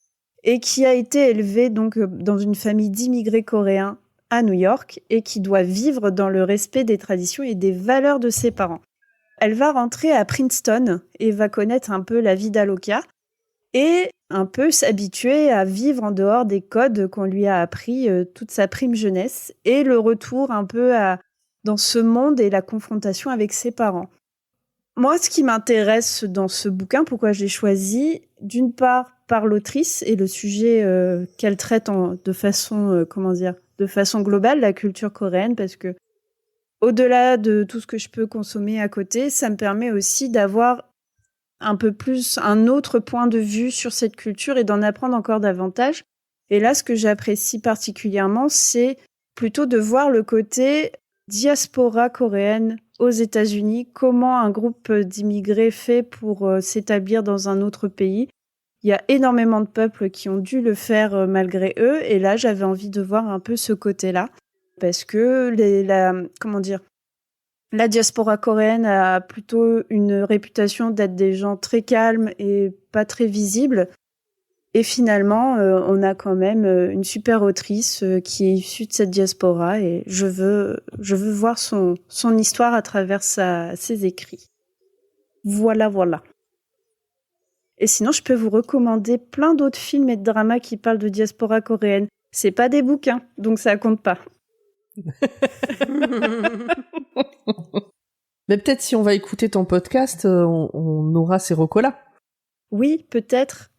et qui a été élevé donc dans une famille d'immigrés coréens à New York et qui doit vivre dans le respect des traditions et des valeurs de ses parents. Elle va rentrer à Princeton et va connaître un peu la vie d'Aloka et un peu s'habituer à vivre en dehors des codes qu'on lui a appris toute sa prime jeunesse et le retour un peu dans ce monde et la confrontation avec ses parents. Moi, ce qui m'intéresse dans ce bouquin, pourquoi je l'ai choisi, d'une part par l'autrice et le sujet qu'elle traite de façon globale, la culture coréenne, parce que au-delà de tout ce que je peux consommer à côté, ça me permet aussi d'avoir un peu plus un autre point de vue sur cette culture et d'en apprendre encore davantage. Et là, ce que j'apprécie particulièrement, c'est plutôt de voir le côté diaspora coréenne aux États-Unis, comment un groupe d'immigrés fait pour s'établir dans un autre pays. Il y a énormément de peuples qui ont dû le faire malgré eux, et là, j'avais envie de voir un peu ce côté-là, parce que la diaspora coréenne a plutôt une réputation d'être des gens très calmes et pas très visibles. Et finalement, on a quand même une super autrice qui est issue de cette diaspora et je veux voir son histoire à travers ses écrits. Voilà. Et sinon, je peux vous recommander plein d'autres films et de dramas qui parlent de diaspora coréenne. C'est pas des bouquins, donc ça compte pas. Mais peut-être si on va écouter ton podcast, on aura ces recos-là. Oui, peut-être.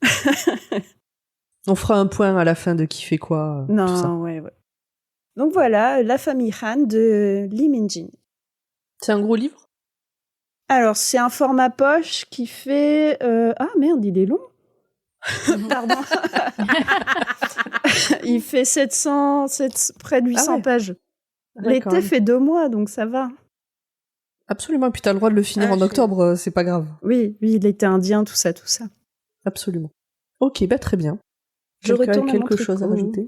On fera un point à la fin de qui fait quoi. Tout ça. Non, ouais. Donc voilà, La famille Han de Lee Min-jin. C'est un gros livre ? Alors, c'est un format poche qui fait... Ah merde, il est long. Pardon. Il fait près de 800 pages. L'été fait 2 mois, donc ça va. Absolument, et puis t'as le droit de le finir en octobre, c'est pas grave. Oui, l'été indien, tout ça. Absolument. Ok, très bien. Je retourne à quelque chose à rajouter ?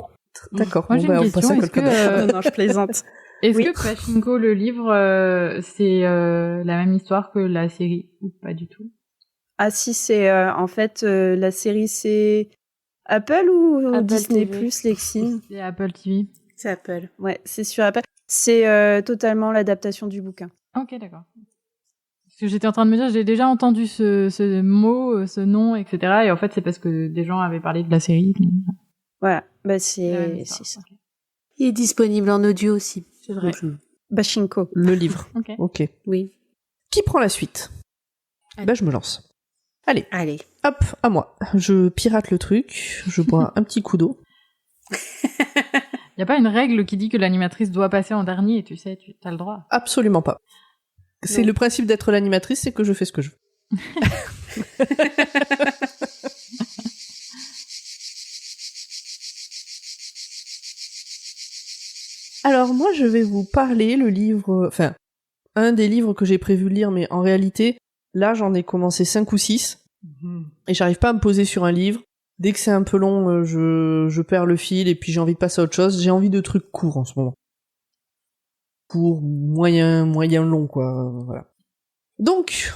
D'accord, moi, j'ai une on passe à question. Non, je plaisante. Est-ce que Pachinko, le livre, c'est la même histoire que la série ou pas du tout ? Ah si, c'est en fait la série, c'est Apple ou Apple Disney TV. Plus, Lexine ? C'est Apple TV. C'est Apple. Ouais, c'est sur Apple. C'est totalement l'adaptation du bouquin. Ok, d'accord. Parce que j'étais en train de me dire, j'ai déjà entendu ce mot, ce nom, etc. Et en fait, c'est parce que des gens avaient parlé de la série. Voilà, c'est ça. Okay. Il est disponible en audio aussi. C'est vrai. Pachinko. Le livre. Ok. Oui. Qui prend la suite ? Je me lance. Allez, hop, à moi. Je pirate le truc, je bois un petit coup d'eau. Y a pas une règle qui dit que l'animatrice doit passer en dernier, tu sais, t'as le droit. Absolument pas. C'est le principe d'être l'animatrice, c'est que je fais ce que je veux. Alors moi, je vais vous parler un des livres que j'ai prévu de lire, mais en réalité, là, j'en ai commencé 5 ou 6, et j'arrive pas à me poser sur un livre. Dès que c'est un peu long, je perds le fil, et puis j'ai envie de passer à autre chose. J'ai envie de trucs courts en ce moment. Court, moyen long, quoi. Voilà. Donc,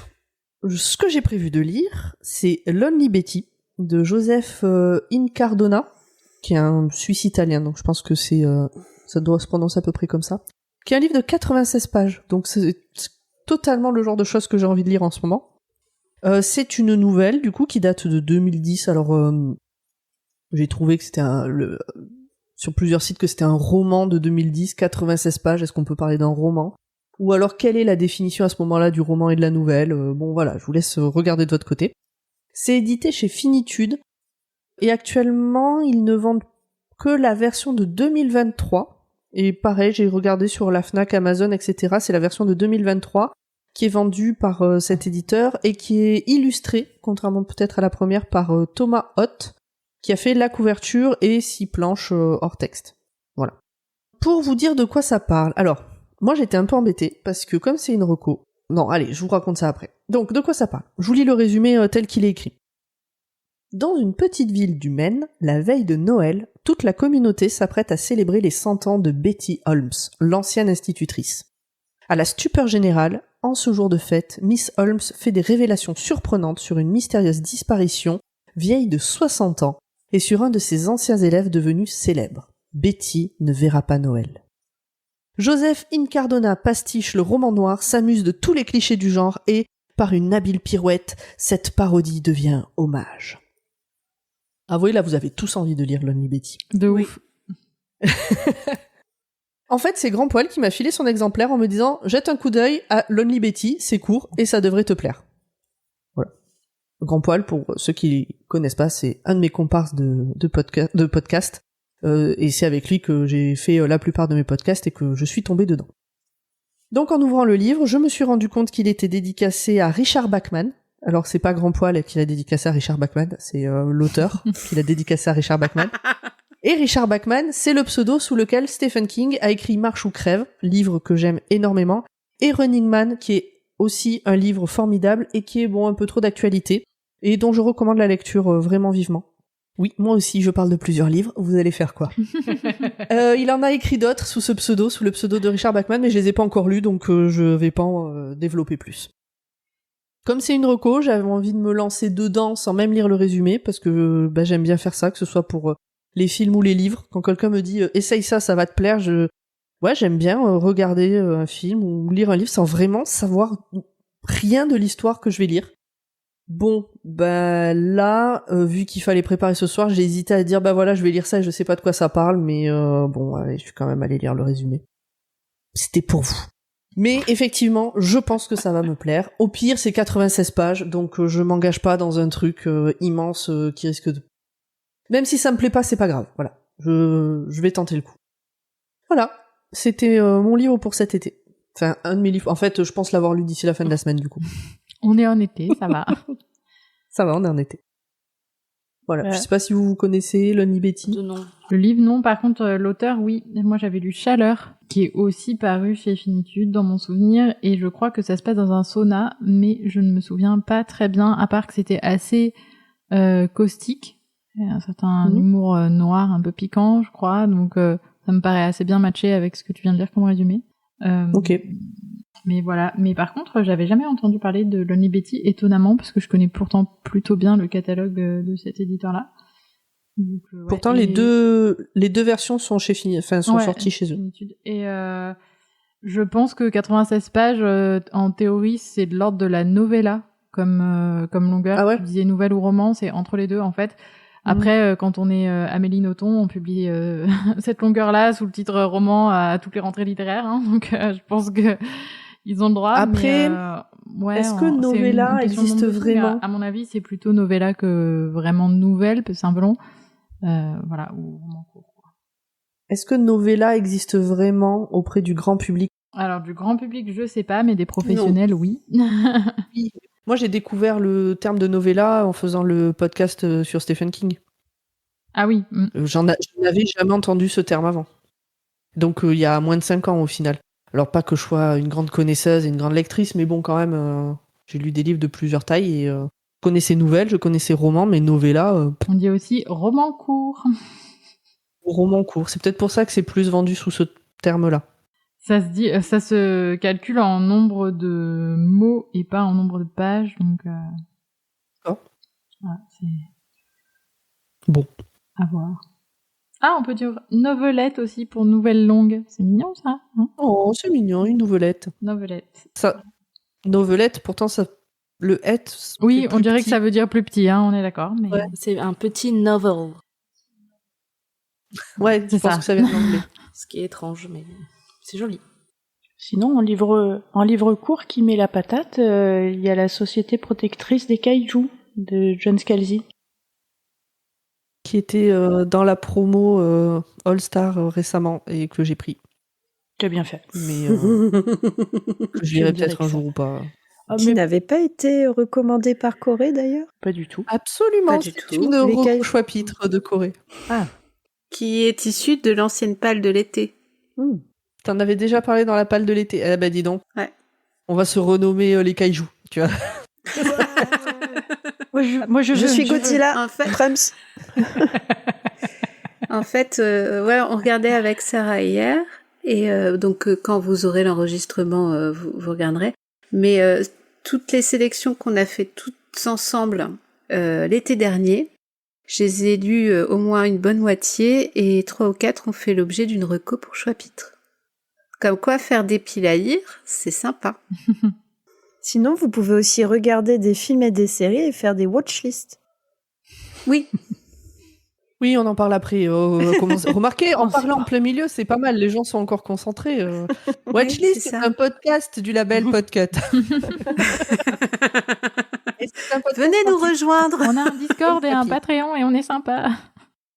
ce que j'ai prévu de lire, c'est Lonely Betty de Joseph Incardona, qui est un Suisse italien, donc je pense que ça doit se prononcer à peu près comme ça, qui est un livre de 96 pages, donc c'est totalement le genre de choses que j'ai envie de lire en ce moment. C'est une nouvelle, du coup, qui date de 2010, alors j'ai trouvé que c'était sur plusieurs sites que c'était un roman de 2010, 96 pages, est-ce qu'on peut parler d'un roman ? Ou alors, quelle est la définition à ce moment-là du roman et de la nouvelle ? Bon, voilà, je vous laisse regarder de votre côté. C'est édité chez Finitude, et actuellement, ils ne vendent que la version de 2023. Et pareil, j'ai regardé sur la Fnac, Amazon, etc. C'est la version de 2023 qui est vendue par cet éditeur et qui est illustrée, contrairement peut-être à la première, par Thomas Hott, qui a fait la couverture et 6 planches hors texte. Voilà. Pour vous dire de quoi ça parle, alors, moi j'étais un peu embêtée, parce que comme c'est une reco... Non, allez, je vous raconte ça après. Donc, de quoi ça parle ? Je vous lis le résumé tel qu'il est écrit. Dans une petite ville du Maine, la veille de Noël, toute la communauté s'apprête à célébrer les 100 ans de Betty Holmes, l'ancienne institutrice. À la stupeur générale, en ce jour de fête, Miss Holmes fait des révélations surprenantes sur une mystérieuse disparition, vieille de 60 ans, et sur un de ses anciens élèves devenus célèbres. Betty ne verra pas Noël. Joseph Incardona pastiche le roman noir, s'amuse de tous les clichés du genre et, par une habile pirouette, cette parodie devient hommage. Avouez, là, vous avez tous envie de lire Lonely Betty. De ouf. En fait, c'est Grand Poil qui m'a filé son exemplaire en me disant « Jette un coup d'œil à Lonely Betty, c'est court et ça devrait te plaire. » Voilà. Grand Poil, pour ceux qui connaissent pas, c'est un de mes comparses de podcast. Et c'est avec lui que j'ai fait la plupart de mes podcasts et que je suis tombée dedans. Donc en ouvrant le livre, je me suis rendu compte qu'il était dédicacé à Richard Bachman. Alors c'est pas Grand Poil qui l'a dédicacé à Richard Bachman, c'est l'auteur qui l'a dédicacé à Richard Bachman. Et Richard Bachman, c'est le pseudo sous lequel Stephen King a écrit Marche ou crève, livre que j'aime énormément, et Running Man, qui est aussi un livre formidable et qui est un peu trop d'actualité, et dont je recommande la lecture vraiment vivement. Oui, moi aussi, je parle de plusieurs livres, vous allez faire quoi ? Il en a écrit d'autres sous le pseudo de Richard Bachman, mais je les ai pas encore lus, donc je vais pas en développer plus. Comme c'est une reco, j'avais envie de me lancer dedans sans même lire le résumé, parce que j'aime bien faire ça, que ce soit pour les films ou les livres. Quand quelqu'un me dit « essaye ça, ça va te plaire », j'aime bien regarder un film ou lire un livre sans vraiment savoir rien de l'histoire que je vais lire. Bon, bah là, vu qu'il fallait préparer ce soir, j'ai hésité à dire bah voilà, je vais lire ça et je sais pas de quoi ça parle, mais bon, allez, je suis quand même allé lire le résumé. C'était pour vous. Mais effectivement, je pense que ça va me plaire. Au pire, c'est 96 pages, donc je m'engage pas dans un truc immense qui risque de... Même si ça me plaît pas, c'est pas grave, voilà. Je vais tenter le coup. Voilà, c'était mon livre pour cet été. Enfin, un de mes livres. En fait, je pense l'avoir lu d'ici la fin de la semaine, du coup. On est en été, ça va. Ça va, on est en été. Voilà, je sais pas si vous connaissez Lonely Betty. Non. Le livre, non. Par contre, l'auteur, oui. Moi, j'avais lu Chaleur, qui est aussi paru chez Finitude, dans mon souvenir, et je crois que ça se passe dans un sauna, mais je ne me souviens pas très bien, à part que c'était assez caustique. Il y a un certain humour noir, un peu piquant, je crois, donc ça me paraît assez bien matché avec ce que tu viens de dire comme résumé. Ok. Mais voilà. Mais par contre, j'avais jamais entendu parler de Lonely Betty, étonnamment, parce que je connais pourtant plutôt bien le catalogue de cet éditeur-là. Donc, pourtant, les deux versions sont sorties chez eux. Et je pense que 96 pages, en théorie, c'est de l'ordre de la novella comme longueur. Ah ouais. Tu disais nouvelle ou roman, c'est entre les deux en fait. Après, quand on est Amélie Nothomb, on publie cette longueur-là sous le titre roman à toutes les rentrées littéraires. Hein, donc, je pense que ils ont le droit. Après, mais, est-ce que novella existe vraiment ? À mon avis, c'est plutôt novella que vraiment nouvelle, parce que c'est un peu long. Voilà, ou roman court. Est-ce que novella existe vraiment auprès du grand public ? Alors, du grand public, je sais pas, mais des professionnels, oui. Oui. Moi, j'ai découvert le terme de novella en faisant le podcast sur Stephen King. Ah oui. J'en avais jamais entendu ce terme avant. Donc, il y a moins de 5 ans, au final. Alors, pas que je sois une grande connaisseuse et une grande lectrice, mais bon, quand même, j'ai lu des livres de plusieurs tailles et je connaissais nouvelles, je connaissais romans, mais novella... On dit aussi roman court. Roman court. C'est peut-être pour ça que c'est plus vendu sous ce terme-là. Ça se calcule en nombre de mots et pas en nombre de pages, donc. D'accord. Voilà, c'est. Bon. À voir. Ah, on peut dire novelette aussi pour nouvelle longue. C'est mignon ça. Hein, oh, c'est mignon, une novelette. Novelette. Ça, novelette, pourtant ça, le et. Oui, on dirait que ça veut dire plus petit, hein, on est d'accord. Mais... Ouais, c'est un petit novel. Ouais, je pense que ça vient de l'anglais. Ce qui est étrange, mais c'est joli. Sinon, en livre court qui met la patate, il y a La Société protectrice des kaijus de John Scalzi. Qui était dans la promo All Star récemment et que j'ai pris. Tu as bien fait. Mais je lirai peut-être un jour ou pas. Qui n'avait pas été recommandé par Corée d'ailleurs ? Pas du tout. Absolument, Pas du c'est tout. une reco-chapitre de Corée. Ah. Qui est issue de l'ancienne palle de l'été. T'en avais déjà parlé dans la palle de l'été. Eh ben dis donc. Ouais. On va se renommer les kaijus, tu vois. Moi, je suis Godzilla. En fait, Trumps. en fait on regardait avec Sarah hier. Et donc, quand vous aurez l'enregistrement, vous regarderez. Mais toutes les sélections qu'on a fait toutes ensemble l'été dernier, je les ai lues au moins une bonne moitié et 3 ou 4 ont fait l'objet d'une reco pour chapitre. Comme quoi, faire des piles à lire, c'est sympa. Sinon, vous pouvez aussi regarder des films et des séries et faire des watchlists. Oui. Oui, on en parle après. Remarquez, en parlant en plein milieu, c'est pas mal. Les gens sont encore concentrés. Watchlist, c'est c'est ça. un podcast du label Podcut. Venez nous rejoindre. On a un Discord et un Patreon et on est sympa.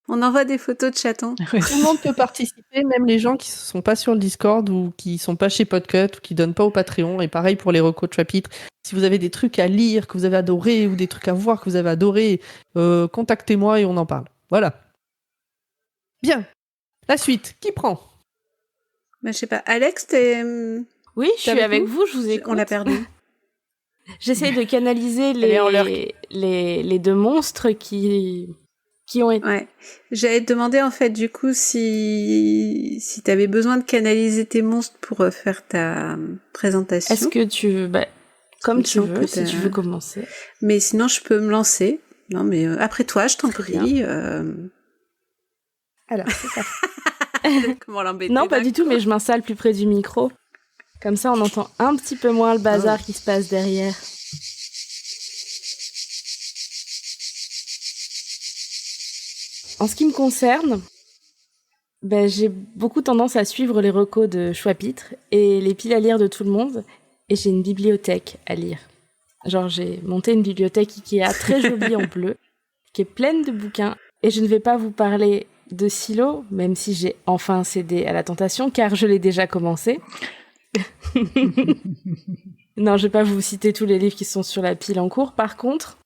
On envoie des photos de chatons. Tout le monde peut participer, même les gens qui ne sont pas sur le Discord ou qui sont pas chez Podcut ou qui donnent pas au Patreon. Et pareil pour les recos de chapitres. Si vous avez des trucs à lire que vous avez adoré ou des trucs à voir que vous avez adoré, contactez-moi et on en parle. Voilà. Bien. La suite. Qui prend ? Je sais pas. Alex, t'es... Oui, je suis avec vous, je vous écoute. On l'a perdu. J'essaie de canaliser les deux monstres qui ont été... Ouais. J'allais te demander, en fait, du coup, si t'avais besoin de canaliser tes monstres pour faire ta présentation. Est-ce que tu veux... comme tu veux, si tu veux commencer. Mais sinon, je peux me lancer. Non, mais après toi, je t'en prie. Alors, c'est ça. Comment l'embêter ? Non, pas du tout, mais je m'installe plus près du micro. Comme ça, on entend un petit peu moins le bazar qui se passe derrière. En ce qui me concerne, j'ai beaucoup tendance à suivre les recos de Choix-Pitre et les piles à lire de tout le monde. Et j'ai une bibliothèque à lire. Genre, j'ai monté une bibliothèque Ikea très jolie en bleu, qui est pleine de bouquins. Et je ne vais pas vous parler de Silo, même si j'ai enfin cédé à la tentation, car je l'ai déjà commencé. Non, je vais pas vous citer tous les livres qui sont sur la pile en cours. Par contre,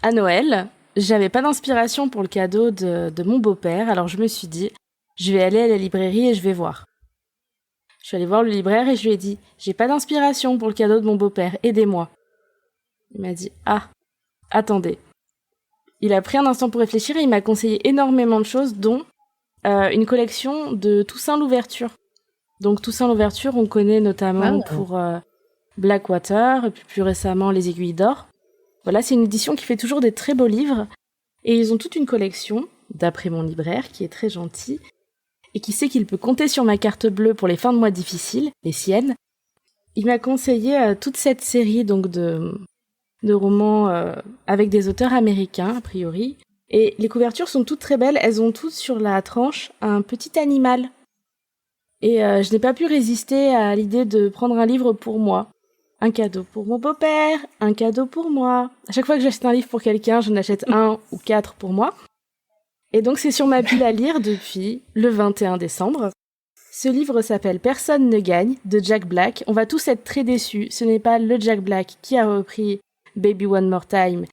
à Noël, j'avais pas d'inspiration pour le cadeau de mon beau-père, alors je me suis dit, je vais aller à la librairie et je vais voir. Je suis allée voir le libraire et je lui ai dit, j'ai pas d'inspiration pour le cadeau de mon beau-père, aidez-moi. Il m'a dit, attendez. Il a pris un instant pour réfléchir et il m'a conseillé énormément de choses, dont une collection de Toussaint Louverture. Donc Toussaint Louverture, on connaît notamment pour Blackwater, et puis plus récemment Les Aiguilles d'Or. Voilà, c'est une édition qui fait toujours des très beaux livres, et ils ont toute une collection, d'après mon libraire, qui est très gentil, et qui sait qu'il peut compter sur ma carte bleue pour les fins de mois difficiles, les siennes. Il m'a conseillé toute cette série donc de romans avec des auteurs américains, a priori. Et les couvertures sont toutes très belles, elles ont toutes sur la tranche un petit animal. Et je n'ai pas pu résister à l'idée de prendre un livre pour moi. Un cadeau pour mon beau-père, un cadeau pour moi. À chaque fois que j'achète un livre pour quelqu'un, j'en achète 1 ou 4 pour moi. Et donc c'est sur ma pile à lire depuis le 21 décembre. Ce livre s'appelle Personne ne gagne, de Jack Black. On va tous être très déçus, ce n'est pas le Jack Black qui a repris Baby One More Time.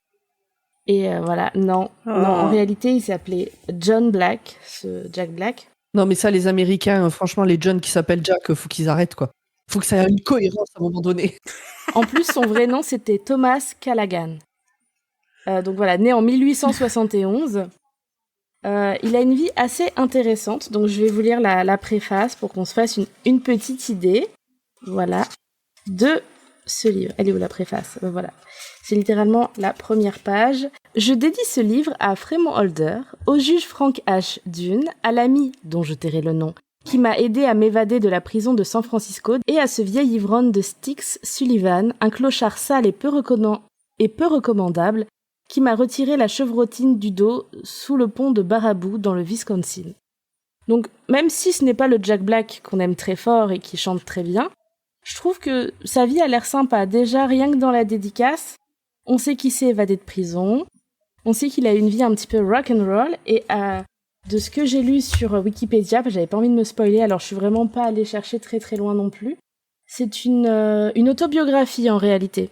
Et voilà, non, en réalité il s'appelait John Black, ce Jack Black. Non mais ça, les Américains, franchement, les John qui s'appellent Jack, faut qu'ils arrêtent, quoi. Faut que ça ait une cohérence à un moment donné. En plus, son vrai nom, c'était Thomas Callaghan. Donc voilà, né en 1871. Il a une vie assez intéressante, donc je vais vous lire la préface pour qu'on se fasse une petite idée, voilà, de ce livre. Elle est où la préface ? Voilà. C'est littéralement la première page. Je dédie ce livre à Fremont Holder, au juge Frank H. Dunne, à l'ami, dont je tairai le nom, qui m'a aidé à m'évader de la prison de San Francisco, et à ce vieil ivrogne de Styx Sullivan, un clochard sale et peu recommandable, qui m'a retiré la chevrotine du dos sous le pont de Baraboo dans le Wisconsin. Donc, même si ce n'est pas le Jack Black qu'on aime très fort et qui chante très bien, je trouve que sa vie a l'air sympa. Déjà, rien que dans la dédicace, on sait qu'il s'est évadé de prison, on sait qu'il a une vie un petit peu rock'n'roll, et de ce que j'ai lu sur Wikipédia, j'avais pas envie de me spoiler, alors je suis vraiment pas allée chercher très très loin non plus, c'est une autobiographie en réalité.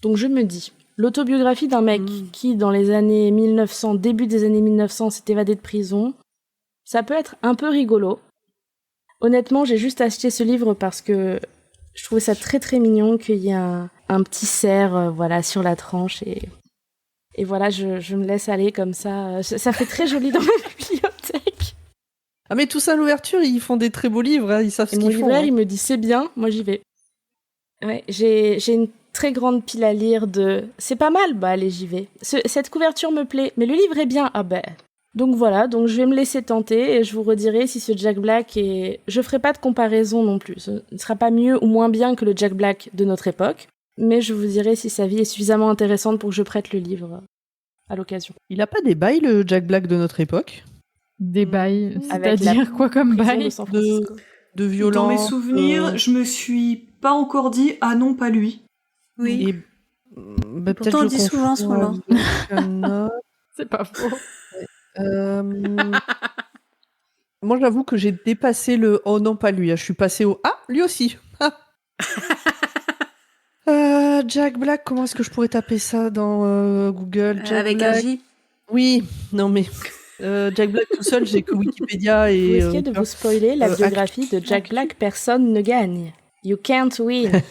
Donc je me dis, l'autobiographie d'un mec qui, dans les années 1900, début des années 1900, s'est évadé de prison, ça peut être un peu rigolo. Honnêtement, j'ai juste acheté ce livre parce que je trouvais ça très très mignon qu'il y ait un petit cerf voilà, sur la tranche, et voilà, je me laisse aller comme ça. Ça fait très joli dans ma bibliothèque. Ah mais Toussaint Louverture, ils font des très beaux livres, hein, ils savent ce qu'ils font. Mon libraire, il me dit c'est bien, moi j'y vais. Ouais, j'ai une très grande pile à lire de c'est pas mal, bah allez j'y vais. Cette couverture me plaît, mais le livre est bien, ah ben. Donc voilà, donc je vais me laisser tenter et je vous redirai si ce Jack Black est... Je ferai pas de comparaison non plus, ce ne sera pas mieux ou moins bien que le Jack Black de notre époque, mais je vous dirai si sa vie est suffisamment intéressante pour que je prête le livre à l'occasion. Il a pas des bails, le Jack Black de notre époque ? Des bails, c'est-à-dire quoi comme bail ? De violence. Dans mes souvenirs, je me suis pas encore dit « Ah non, pas lui ». Oui. Et, pourtant on dit souvent ce moment. C'est pas faux. Moi, j'avoue que j'ai dépassé le « Oh non, pas lui ». Je suis passée au « Ah, lui aussi ». Jack Black, comment est-ce que je pourrais taper ça dans Google Jack avec Black. un J. Oui, non mais Jack Black tout seul, j'ai que Wikipédia et... Vous risquez de vous spoiler la biographie de Jack Black, Personne ne gagne. You can't win.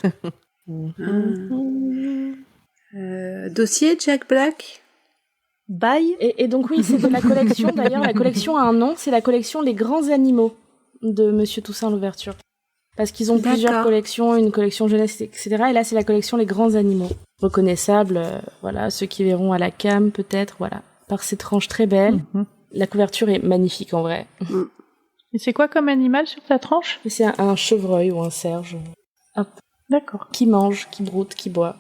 Dossier Jack Black. Bye. Et donc oui, c'est de la collection, d'ailleurs, la collection a un nom, c'est la collection Les Grands Animaux de Monsieur Toussaint Louverture. Parce qu'ils ont plusieurs collections, une collection jeunesse, etc. Et là, c'est la collection Les Grands Animaux. Reconnaissables, voilà, ceux qui verront à la cam, peut-être, voilà. Par ces tranches très belles. Mm-hmm. La couverture est magnifique, en vrai. Et c'est quoi comme animal sur ta tranche ? C'est un chevreuil ou un cerf. Hop. D'accord. Qui mange, qui broute, qui boit.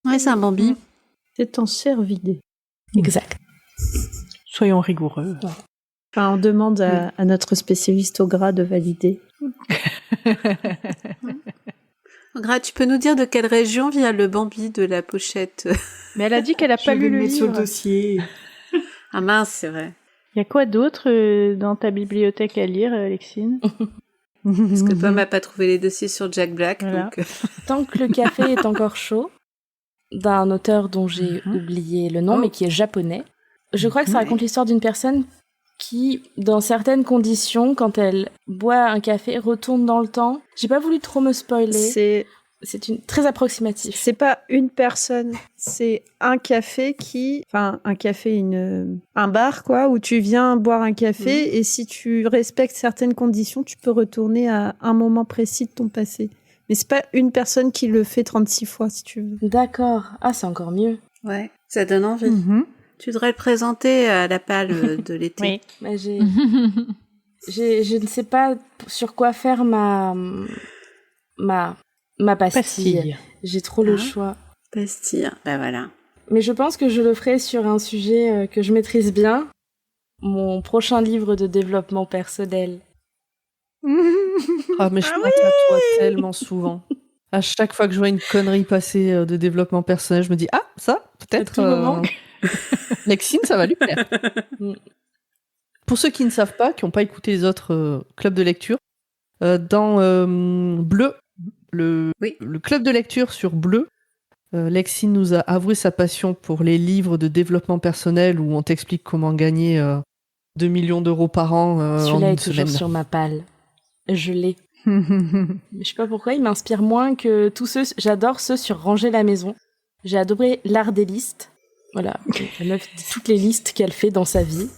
Ouais, c'est un Bambi. C'est en cervidé. Exact. Soyons rigoureux. Enfin, on demande à notre spécialiste au gras de valider. Gras, tu peux nous dire de quelle région vient le Bambi de la pochette? Mais elle a dit qu'elle a Je pas vais lu le le mettre sur le livre. dossier. Ah mince, c'est vrai. Il y a quoi d'autre dans ta bibliothèque à lire, Alexine? Parce que Pomme n'a pas trouvé les dossiers sur Jack Black. Voilà. Donc... Tant que le café est encore chaud, d'un auteur dont j'ai oublié le nom, mais qui est japonais. Je crois que ça raconte l'histoire d'une personne qui, dans certaines conditions, quand elle boit un café, retourne dans le temps. J'ai pas voulu trop me spoiler. C'est très approximatif. C'est pas une personne, c'est un café un bar, quoi, où tu viens boire un café et si tu respectes certaines conditions, tu peux retourner à un moment précis de ton passé. Mais c'est pas une personne qui le fait 36 fois, si tu veux. D'accord. Ah, c'est encore mieux. Ouais, ça donne envie. Tu devrais le présenter à la palle de l'été. Oui. Mais je ne sais pas sur quoi faire ma pastille. J'ai trop le choix. Pastille, bah voilà. Mais je pense que je le ferai sur un sujet que je maîtrise bien. Mon prochain livre de développement personnel. Ah, mais je pense à toi tellement souvent. À chaque fois que je vois une connerie passer de développement personnel, je me dis, ah, ça, peut-être... À tout moment. Lexine, ça va lui plaire. Pour ceux qui ne savent pas, qui n'ont pas écouté les autres clubs de lecture, dans Bleu, le club de lecture sur Bleu, Lexine nous a avoué sa passion pour les livres de développement personnel où on t'explique comment gagner 2 millions d'euros par an en Celui-là une est toujours semaine. sur ma palle. Je l'ai. Mais je sais pas pourquoi, il m'inspire moins que tous ceux... J'adore ceux sur Ranger la maison. J'ai adoré l'art des listes. Voilà, la meuf, toutes les listes qu'elle fait dans sa vie.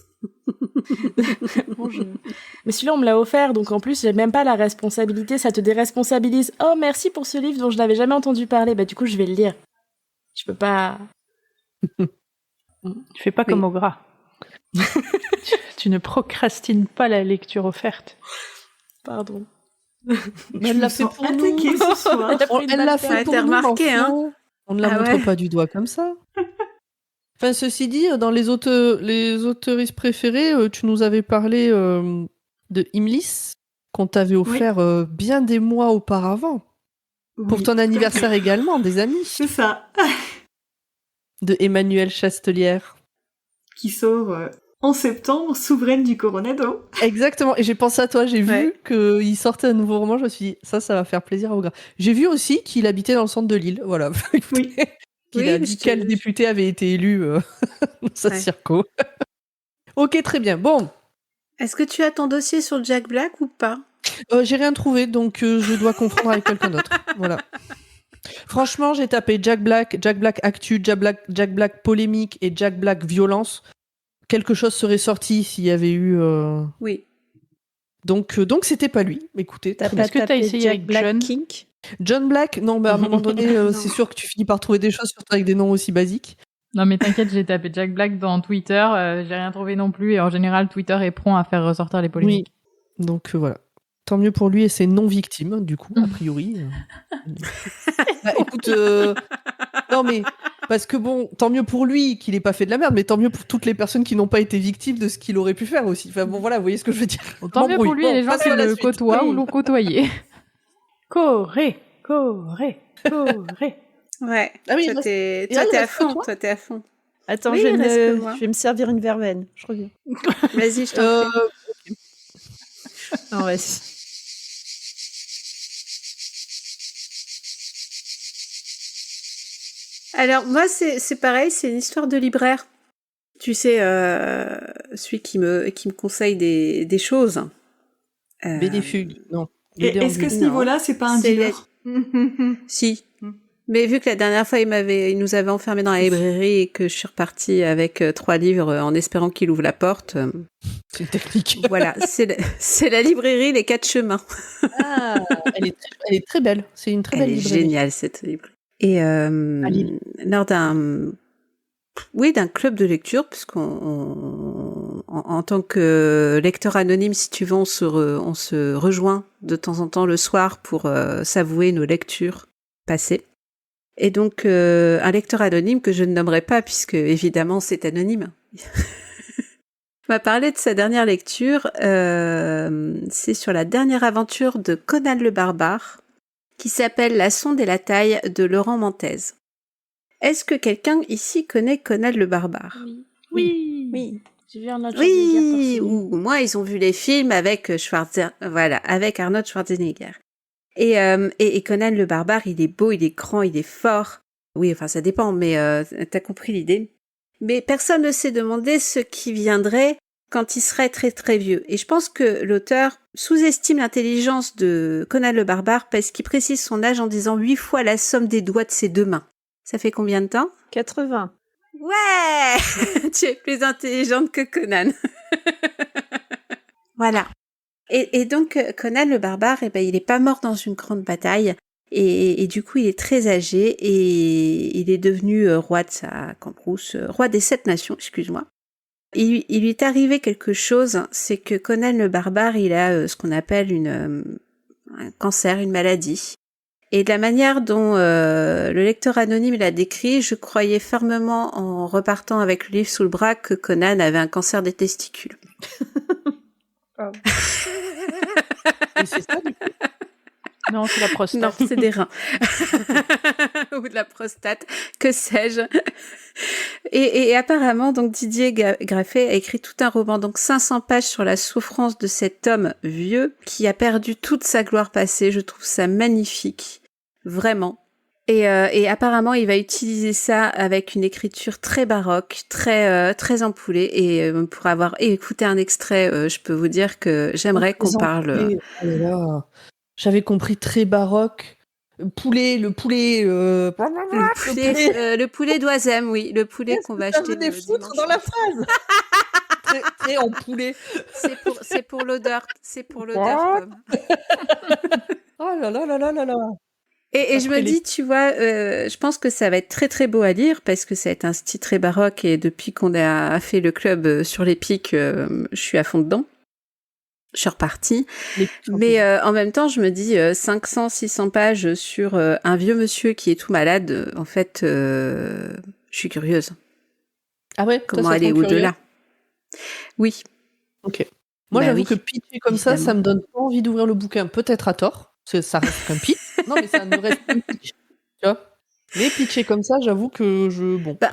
Mais celui-là, on me l'a offert, donc en plus, j'ai même pas la responsabilité, ça te déresponsabilise. Oh, merci pour ce livre dont je n'avais jamais entendu parler. Bah, du coup, je vais le lire. Je peux pas... Tu fais pas comme au gras. Tu ne procrastines pas la lecture offerte. Pardon. Elle l'a fait pour nous. Attaquée ce soir. Elle l'a fait pour t'as nous, remarqué, enfin. hein. On ne la montre pas du doigt comme ça. Enfin, ceci dit, dans les auteuristes préférés, tu nous avais parlé de Imlis, qu'on t'avait offert bien des mois auparavant. Pour ton anniversaire également, des amis. C'est ça. De Emmanuelle Chastelière. Qui sort en septembre, souveraine du Coronado. Exactement. Et j'ai pensé à toi, j'ai vu qu'il sortait un nouveau roman, je me suis dit, ça va faire plaisir à Ogra. J'ai vu aussi qu'il habitait dans le centre de l'île. Voilà. Oui. Qu'il a dit quel député avait été élu dans sa circo. Ok, très bien. Bon. Est-ce que tu as ton dossier sur Jack Black ou pas? J'ai rien trouvé, donc je dois confondre avec quelqu'un d'autre. Voilà. Franchement, j'ai tapé Jack Black Actu, Jack Black Polémique et Jack Black Violence. Quelque chose serait sorti s'il y avait eu... Oui. Donc c'était pas lui. Écoutez, Est-ce que t'as essayé avec John Kink? John Black? Non, à un moment donné, c'est sûr que tu finis par trouver des choses, surtout avec des noms aussi basiques. Non mais t'inquiète, j'ai tapé Jack Black dans Twitter, j'ai rien trouvé non plus, et en général, Twitter est prompt à faire ressortir les polémiques. Oui. Donc voilà. Tant mieux pour lui et ses non-victimes, du coup, a priori. Bah, écoute, non mais, parce que bon, tant mieux pour lui qu'il ait pas fait de la merde, mais tant mieux pour toutes les personnes qui n'ont pas été victimes de ce qu'il aurait pu faire aussi. Enfin bon, voilà, vous voyez ce que je veux dire. Tant mieux pour lui et les gens qui le côtoient ou l'ont côtoyé. Corée. Ouais. Ah oui, toi, t'es à fond. Toi, t'es à fond. Attends, Oui, je reste-moi. vais me servir une verveine. Je reviens. Vas-y, je t'en prie. Non, vas-y. Alors, moi, c'est pareil, c'est une histoire de libraire. Tu sais, celui qui me conseille des choses. BD Fugue, non. Et est-ce que ce niveau-là, c'est pas un dealer? Si. Mais vu que la dernière fois, il nous avait enfermés dans la librairie et que je suis repartie avec 3 livres en espérant qu'il ouvre la porte. C'est une technique. Voilà, c'est la librairie Les 4 Chemins. Ah, elle est très belle. C'est une très belle librairie. Elle est géniale, cette librairie. Et lors d'un Oui, d'un club de lecture, puisqu'on en tant que lecteur anonyme, si tu veux, on se rejoint de temps en temps le soir pour s'avouer nos lectures passées. Et donc, un lecteur anonyme que je ne nommerai pas, puisque évidemment c'est anonyme, m'a parlé de sa dernière lecture. C'est sur la dernière aventure de Conan le Barbare, qui s'appelle La sonde et la taille de Laurent Mantez. Est-ce que quelqu'un ici connaît Conan le Barbare ? Oui. J'ai vu Arnold Schwarzenegger. Oui, ou moi ils ont vu les films avec avec Arnold Schwarzenegger. Et Conan le Barbare, il est beau, il est grand, il est fort. Oui, enfin ça dépend, mais t'as compris l'idée. Mais personne ne s'est demandé ce qui viendrait quand il serait très très vieux. Et je pense que l'auteur sous-estime l'intelligence de Conan le Barbare parce qu'il précise son âge en disant 8 fois la somme des doigts de ses 2 mains. Ça fait combien de temps ? 80. Ouais. Tu es plus intelligente que Conan. Voilà. Et donc, Conan le Barbare, il est pas mort dans une grande bataille. Et du coup, il est très âgé et il est devenu roi de sa Cambrousse, roi des 7 nations, excuse-moi. Il lui est arrivé quelque chose, c'est que Conan le Barbare, il a ce qu'on appelle un cancer, une maladie. Et de la manière dont le lecteur anonyme l'a décrit, je croyais fermement en repartant avec le livre sous le bras que Conan avait un cancer des testicules. Et c'est ça, du coup ? Non, c'est la prostate. Non, c'est des reins. Ou de la prostate, que sais-je. Et apparemment, donc Didier Graffet a écrit tout un roman, donc 500 pages sur la souffrance de cet homme vieux qui a perdu toute sa gloire passée. Je trouve ça magnifique, vraiment. Et apparemment, il va utiliser ça avec une écriture très baroque, très ampoulée. Et pour avoir écouté un extrait, je peux vous dire que j'aimerais qu'on parle. Oh là là. J'avais compris très baroque. Le poulet d'Oisem, oui, le poulet qu'on va acheter le dimanche. Dans la phrase. très en poulet. C'est pour l'odeur, Pomme. Oh là là là là là là. Et je me dis, tu vois, je pense que ça va être très très beau à lire parce que ça va être un style très baroque et depuis qu'on a fait le club sur les pics, je suis à fond dedans. Je suis repartie. Mais en même temps, je me dis 500, 600 pages sur un vieux monsieur qui est tout malade. En fait, je suis curieuse. Ah ouais, comment aller au-delà ? Oui. Ok. Moi, j'avoue que pitcher comme évidemment. ça me donne pas envie d'ouvrir le bouquin. Peut-être à tort, parce que ça reste qu'un pitch. Non, mais ça ne reste qu'un pitch. Tu vois ? Mais pitcher comme ça, j'avoue que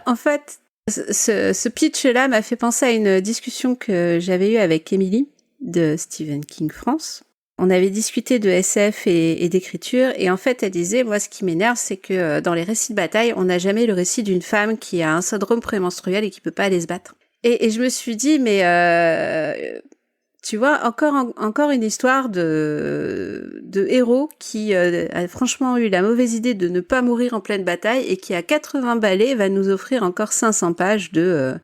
en fait, ce pitch-là m'a fait penser à une discussion que j'avais eue avec Émilie de Stephen King France. On avait discuté de SF et d'écriture, et en fait, elle disait, moi, ce qui m'énerve, c'est que dans les récits de bataille, on n'a jamais le récit d'une femme qui a un syndrome prémenstruel et qui peut pas aller se battre. Et je me suis dit, mais tu vois, encore une histoire de héros qui a franchement eu la mauvaise idée de ne pas mourir en pleine bataille et qui, à 80 balais, va nous offrir encore 500 pages de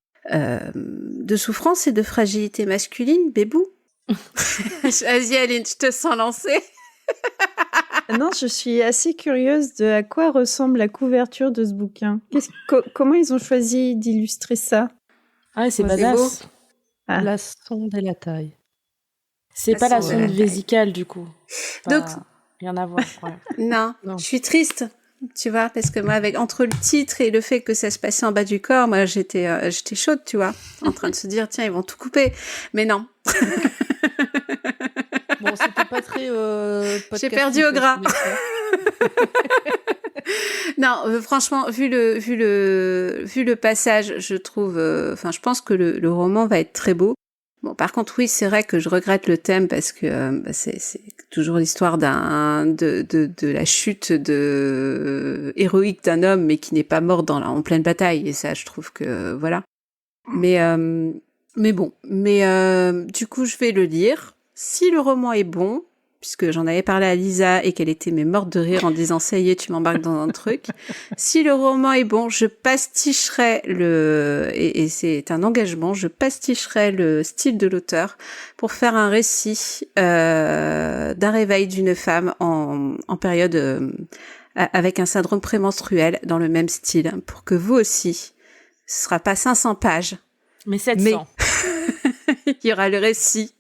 souffrance et de fragilité masculine, bébou. Vas-y Aline, je te sens lancée. Non, je suis assez curieuse de à quoi ressemble la couverture de ce bouquin. Comment ils ont choisi d'illustrer ça ? Ah, c'est badass. Ah. La sonde et la taille. C'est pas la sonde vésicale du coup. Donc, rien à voir. Ouais. Non, je suis triste. Tu vois, parce que moi, entre le titre et le fait que ça se passait en bas du corps, moi, j'étais chaude, tu vois, en train de se dire, tiens, ils vont tout couper. Mais non. Bon, c'était pas très... J'ai perdu au gras. Non, franchement, vu le passage, je trouve... je pense que le roman va être très beau. Bon, par contre, oui, c'est vrai que je regrette le thème parce que c'est toujours l'histoire de la chute héroïque d'un homme, mais qui n'est pas mort en pleine bataille. Et ça, je trouve que voilà. Mais bon, du coup, je vais le lire. Si le roman est bon, puisque j'en avais parlé à Lisa et qu'elle était morte de rire en disant ça y est, tu m'embarques dans un truc. Si le roman est bon, je pasticherai et c'est un engagement, je pasticherai le style de l'auteur pour faire un récit d'un réveil d'une femme en période avec un syndrome prémenstruel dans le même style, pour que vous aussi, Ce sera pas 500 pages. Mais 700. Il y aura le récit.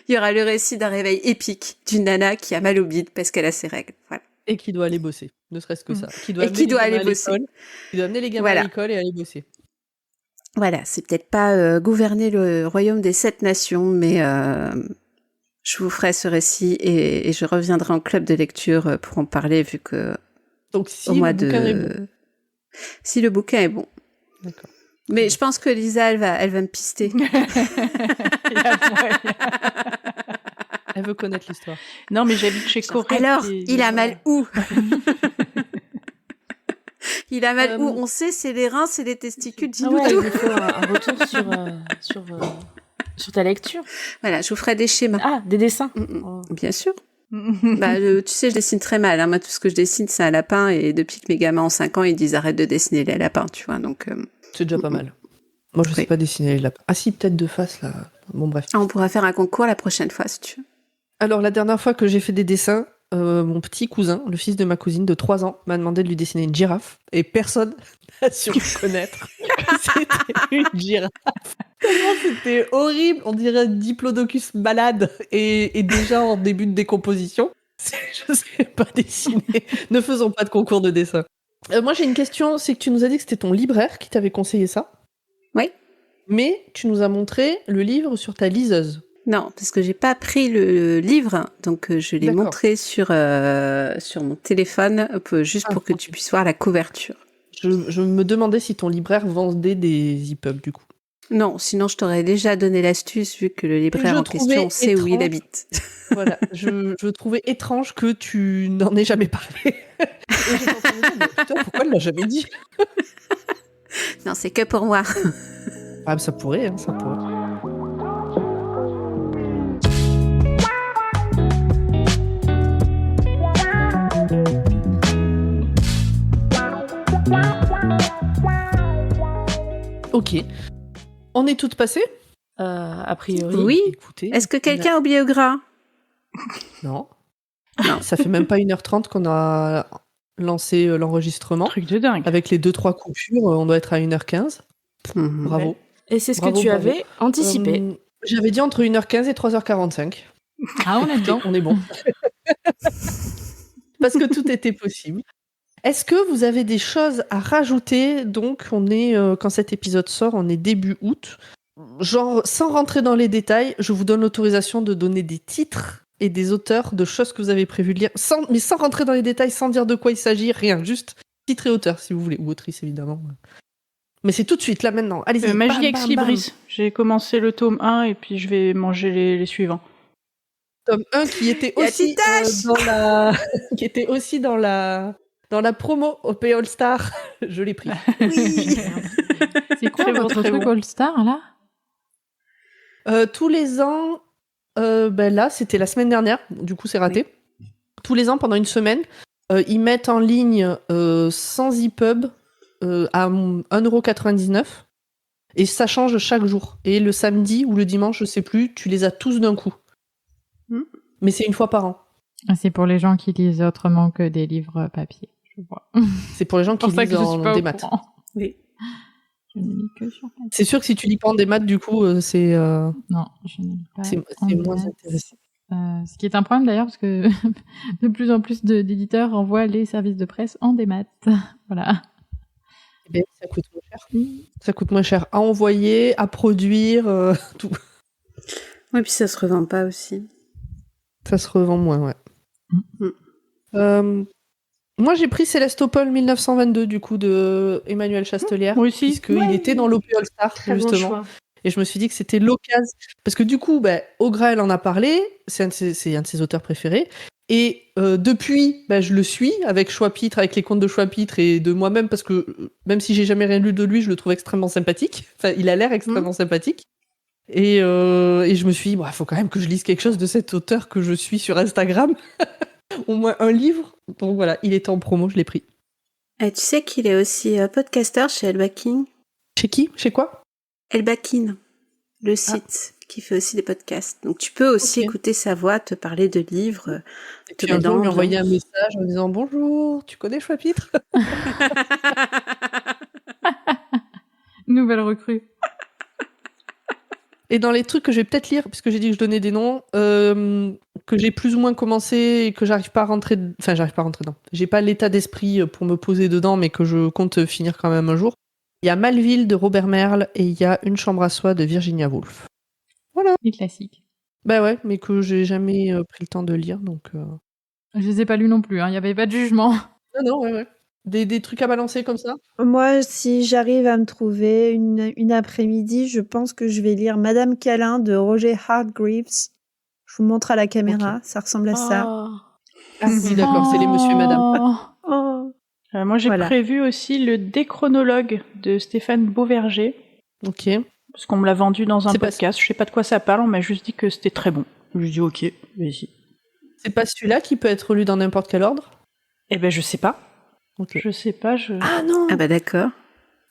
Il y aura le récit d'un réveil épique d'une nana qui a mal au bide parce qu'elle a ses règles. Voilà. Et qui doit aller bosser, ne serait-ce que ça. Qui doit aller bosser. Qui doit amener les gamins à l'école et aller bosser. Voilà, c'est peut-être pas gouverner le royaume des 7 nations, mais je vous ferai ce récit et je reviendrai en club de lecture pour en parler vu que donc si au mois le bouquin est bon. Si le bouquin est bon. D'accord. Mais je pense que Lisa, elle va me pister. Elle veut connaître l'histoire. Non, mais j'habite chez Corée. Alors, il a mal où? Il a mal où? On sait, c'est les reins, c'est les testicules. Dis-nous tout. Il faut un retour sur ta lecture. Voilà, je vous ferai des schémas. Ah, des dessins. Bien sûr. Tu sais, je dessine très mal. Hein. Moi, tout ce que je dessine, c'est un lapin. Et depuis que mes gamins ont 5 ans, ils disent arrête de dessiner les lapins, tu vois. Donc, c'est déjà pas mal. Moi, je sais pas dessiner les lapins. Ah si, peut-être de face, là. Bon, bref. On pourra faire un concours la prochaine fois, si tu veux. Alors, la dernière fois que j'ai fait des dessins, mon petit cousin, le fils de ma cousine de 3 ans, m'a demandé de lui dessiner une girafe. Et personne n'a su reconnaître que c'était une girafe. Tellement c'était horrible. On dirait un diplodocus malade et déjà en début de décomposition. Je sais pas dessiner. Ne faisons pas de concours de dessin. Moi, j'ai une question. C'est que tu nous as dit que c'était ton libraire qui t'avait conseillé ça. Oui. Mais tu nous as montré le livre sur ta liseuse. Non, parce que j'ai pas pris le livre, donc je l'ai montré sur mon téléphone, juste pour que tu puisses voir la couverture. Je me demandais si ton libraire vendait des EPUB, du coup. Non, sinon je t'aurais déjà donné l'astuce, vu que le libraire en question sait où il habite. Voilà, je trouvais étrange que tu n'en aies jamais parlé. Et j'étais en train de me dire, mais putain, pourquoi elle l'a jamais dit? Non, c'est que pour moi. Ah, ça pourrait, ça pourrait. Ok. On est toutes passées a priori. Oui. Écoutez, est-ce que quelqu'un a oublié au gras? Non. Ça fait même pas 1h30 qu'on a lancé l'enregistrement. Truc de dingue. Avec les 2-3 coupures, on doit être à 1h15. Bravo. Et c'est ce que tu avais anticipé. J'avais dit entre 1h15 et 3h45. Ah, on est dedans. On est bon. Parce que tout était possible. Est-ce que vous avez des choses à rajouter? Donc, on est quand cet épisode sort, on est début août. Genre, sans rentrer dans les détails, je vous donne l'autorisation de donner des titres et des auteurs de choses que vous avez prévu de lire, mais sans rentrer dans les détails, sans dire de quoi il s'agit, rien, juste titre et auteur, si vous voulez, ou autrice, évidemment. Mais c'est tout de suite, là, maintenant. Allez-y. Magie Ex Libris. J'ai commencé le tome 1 et puis je vais manger les suivants. Tome 1 qui était aussi qui était aussi dans la promo au Pay All Star. Je l'ai pris. Oui. C'est quoi votre truc All Star, là? Tous les ans, là, c'était la semaine dernière, du coup c'est raté. Oui. Tous les ans, pendant une semaine, ils mettent en ligne 100 EPUB à 1,99€. Et ça change chaque jour. Et le samedi ou le dimanche, je sais plus, tu les as tous d'un coup. Mais c'est une fois par an. C'est pour les gens qui lisent autrement que des livres papier, je vois. C'est pour les gens qui lisent en démat. Oui. Je ne lis que sur papier. C'est sûr que si tu lis pas en démat, du coup, c'est... Non, je ne lis pas. C'est moins intéressant. Ce qui est un problème d'ailleurs, parce que de plus en plus d'éditeurs envoient les services de presse en démat. Voilà. Eh bien, ça coûte moins cher. Ça coûte moins cher à envoyer, à produire, tout. Oui, puis ça se revend pas aussi. Ça se revend moins, ouais. Moi, j'ai pris Célestopol 1922, du coup, de Emmanuel Chastelière. Moi aussi. Puisqu'il était dans l'OP All Star, justement. Bon, et je me suis dit que c'était l'occasion. Parce que du coup, Augra, elle en a parlé. C'est un de ses auteurs préférés. Et depuis, je le suis avec Choix-Pitre, avec les contes de Choix-Pitre et de moi-même, parce que même si j'ai jamais rien lu de lui, je le trouve extrêmement sympathique. Enfin, il a l'air extrêmement sympathique. Et je me suis dit, il faut quand même que je lise quelque chose de cet auteur que je suis sur Instagram. Au moins un livre. Donc voilà, il était en promo, je l'ai pris. Et tu sais qu'il est aussi podcaster chez Elbakin. Chez qui? Chez quoi? Elbakin, le site qui fait aussi des podcasts. Donc tu peux aussi écouter sa voix, te parler de livres. Et puis un jour, lui envoyer un message en disant « Bonjour, tu connais Choix-Pitre ?» Nouvelle recrue. Et dans les trucs que je vais peut-être lire, puisque j'ai dit que je donnais des noms, que j'ai plus ou moins commencé et que j'arrive pas à rentrer dedans. J'ai pas l'état d'esprit pour me poser dedans, mais que je compte finir quand même un jour. Il y a Malville de Robert Merle et il y a Une chambre à soi de Virginia Woolf. Voilà. Les classiques. Bah ouais, mais que j'ai jamais pris le temps de lire, donc... Je les ai pas lus non plus, il y avait pas de jugement. Non, ouais. Des trucs à balancer comme ça? Moi, si j'arrive à me trouver une après-midi, je pense que je vais lire Madame Câlin de Roger Hargreaves. Je vous montre à la caméra, ça ressemble à ça. Ah oui, d'accord, c'est les monsieur et madame. Oh. Moi, j'ai prévu aussi le Déchronologue de Stéphane Beauverger. Ok. Parce qu'on me l'a vendu dans un podcast. Je sais pas de quoi ça parle, on m'a juste dit que c'était très bon. Je lui ai dit ok, vas-y. C'est pas celui-là qui peut être lu dans n'importe quel ordre? Eh ben, je sais pas. Okay. Je sais pas, Ah non! Ah bah d'accord.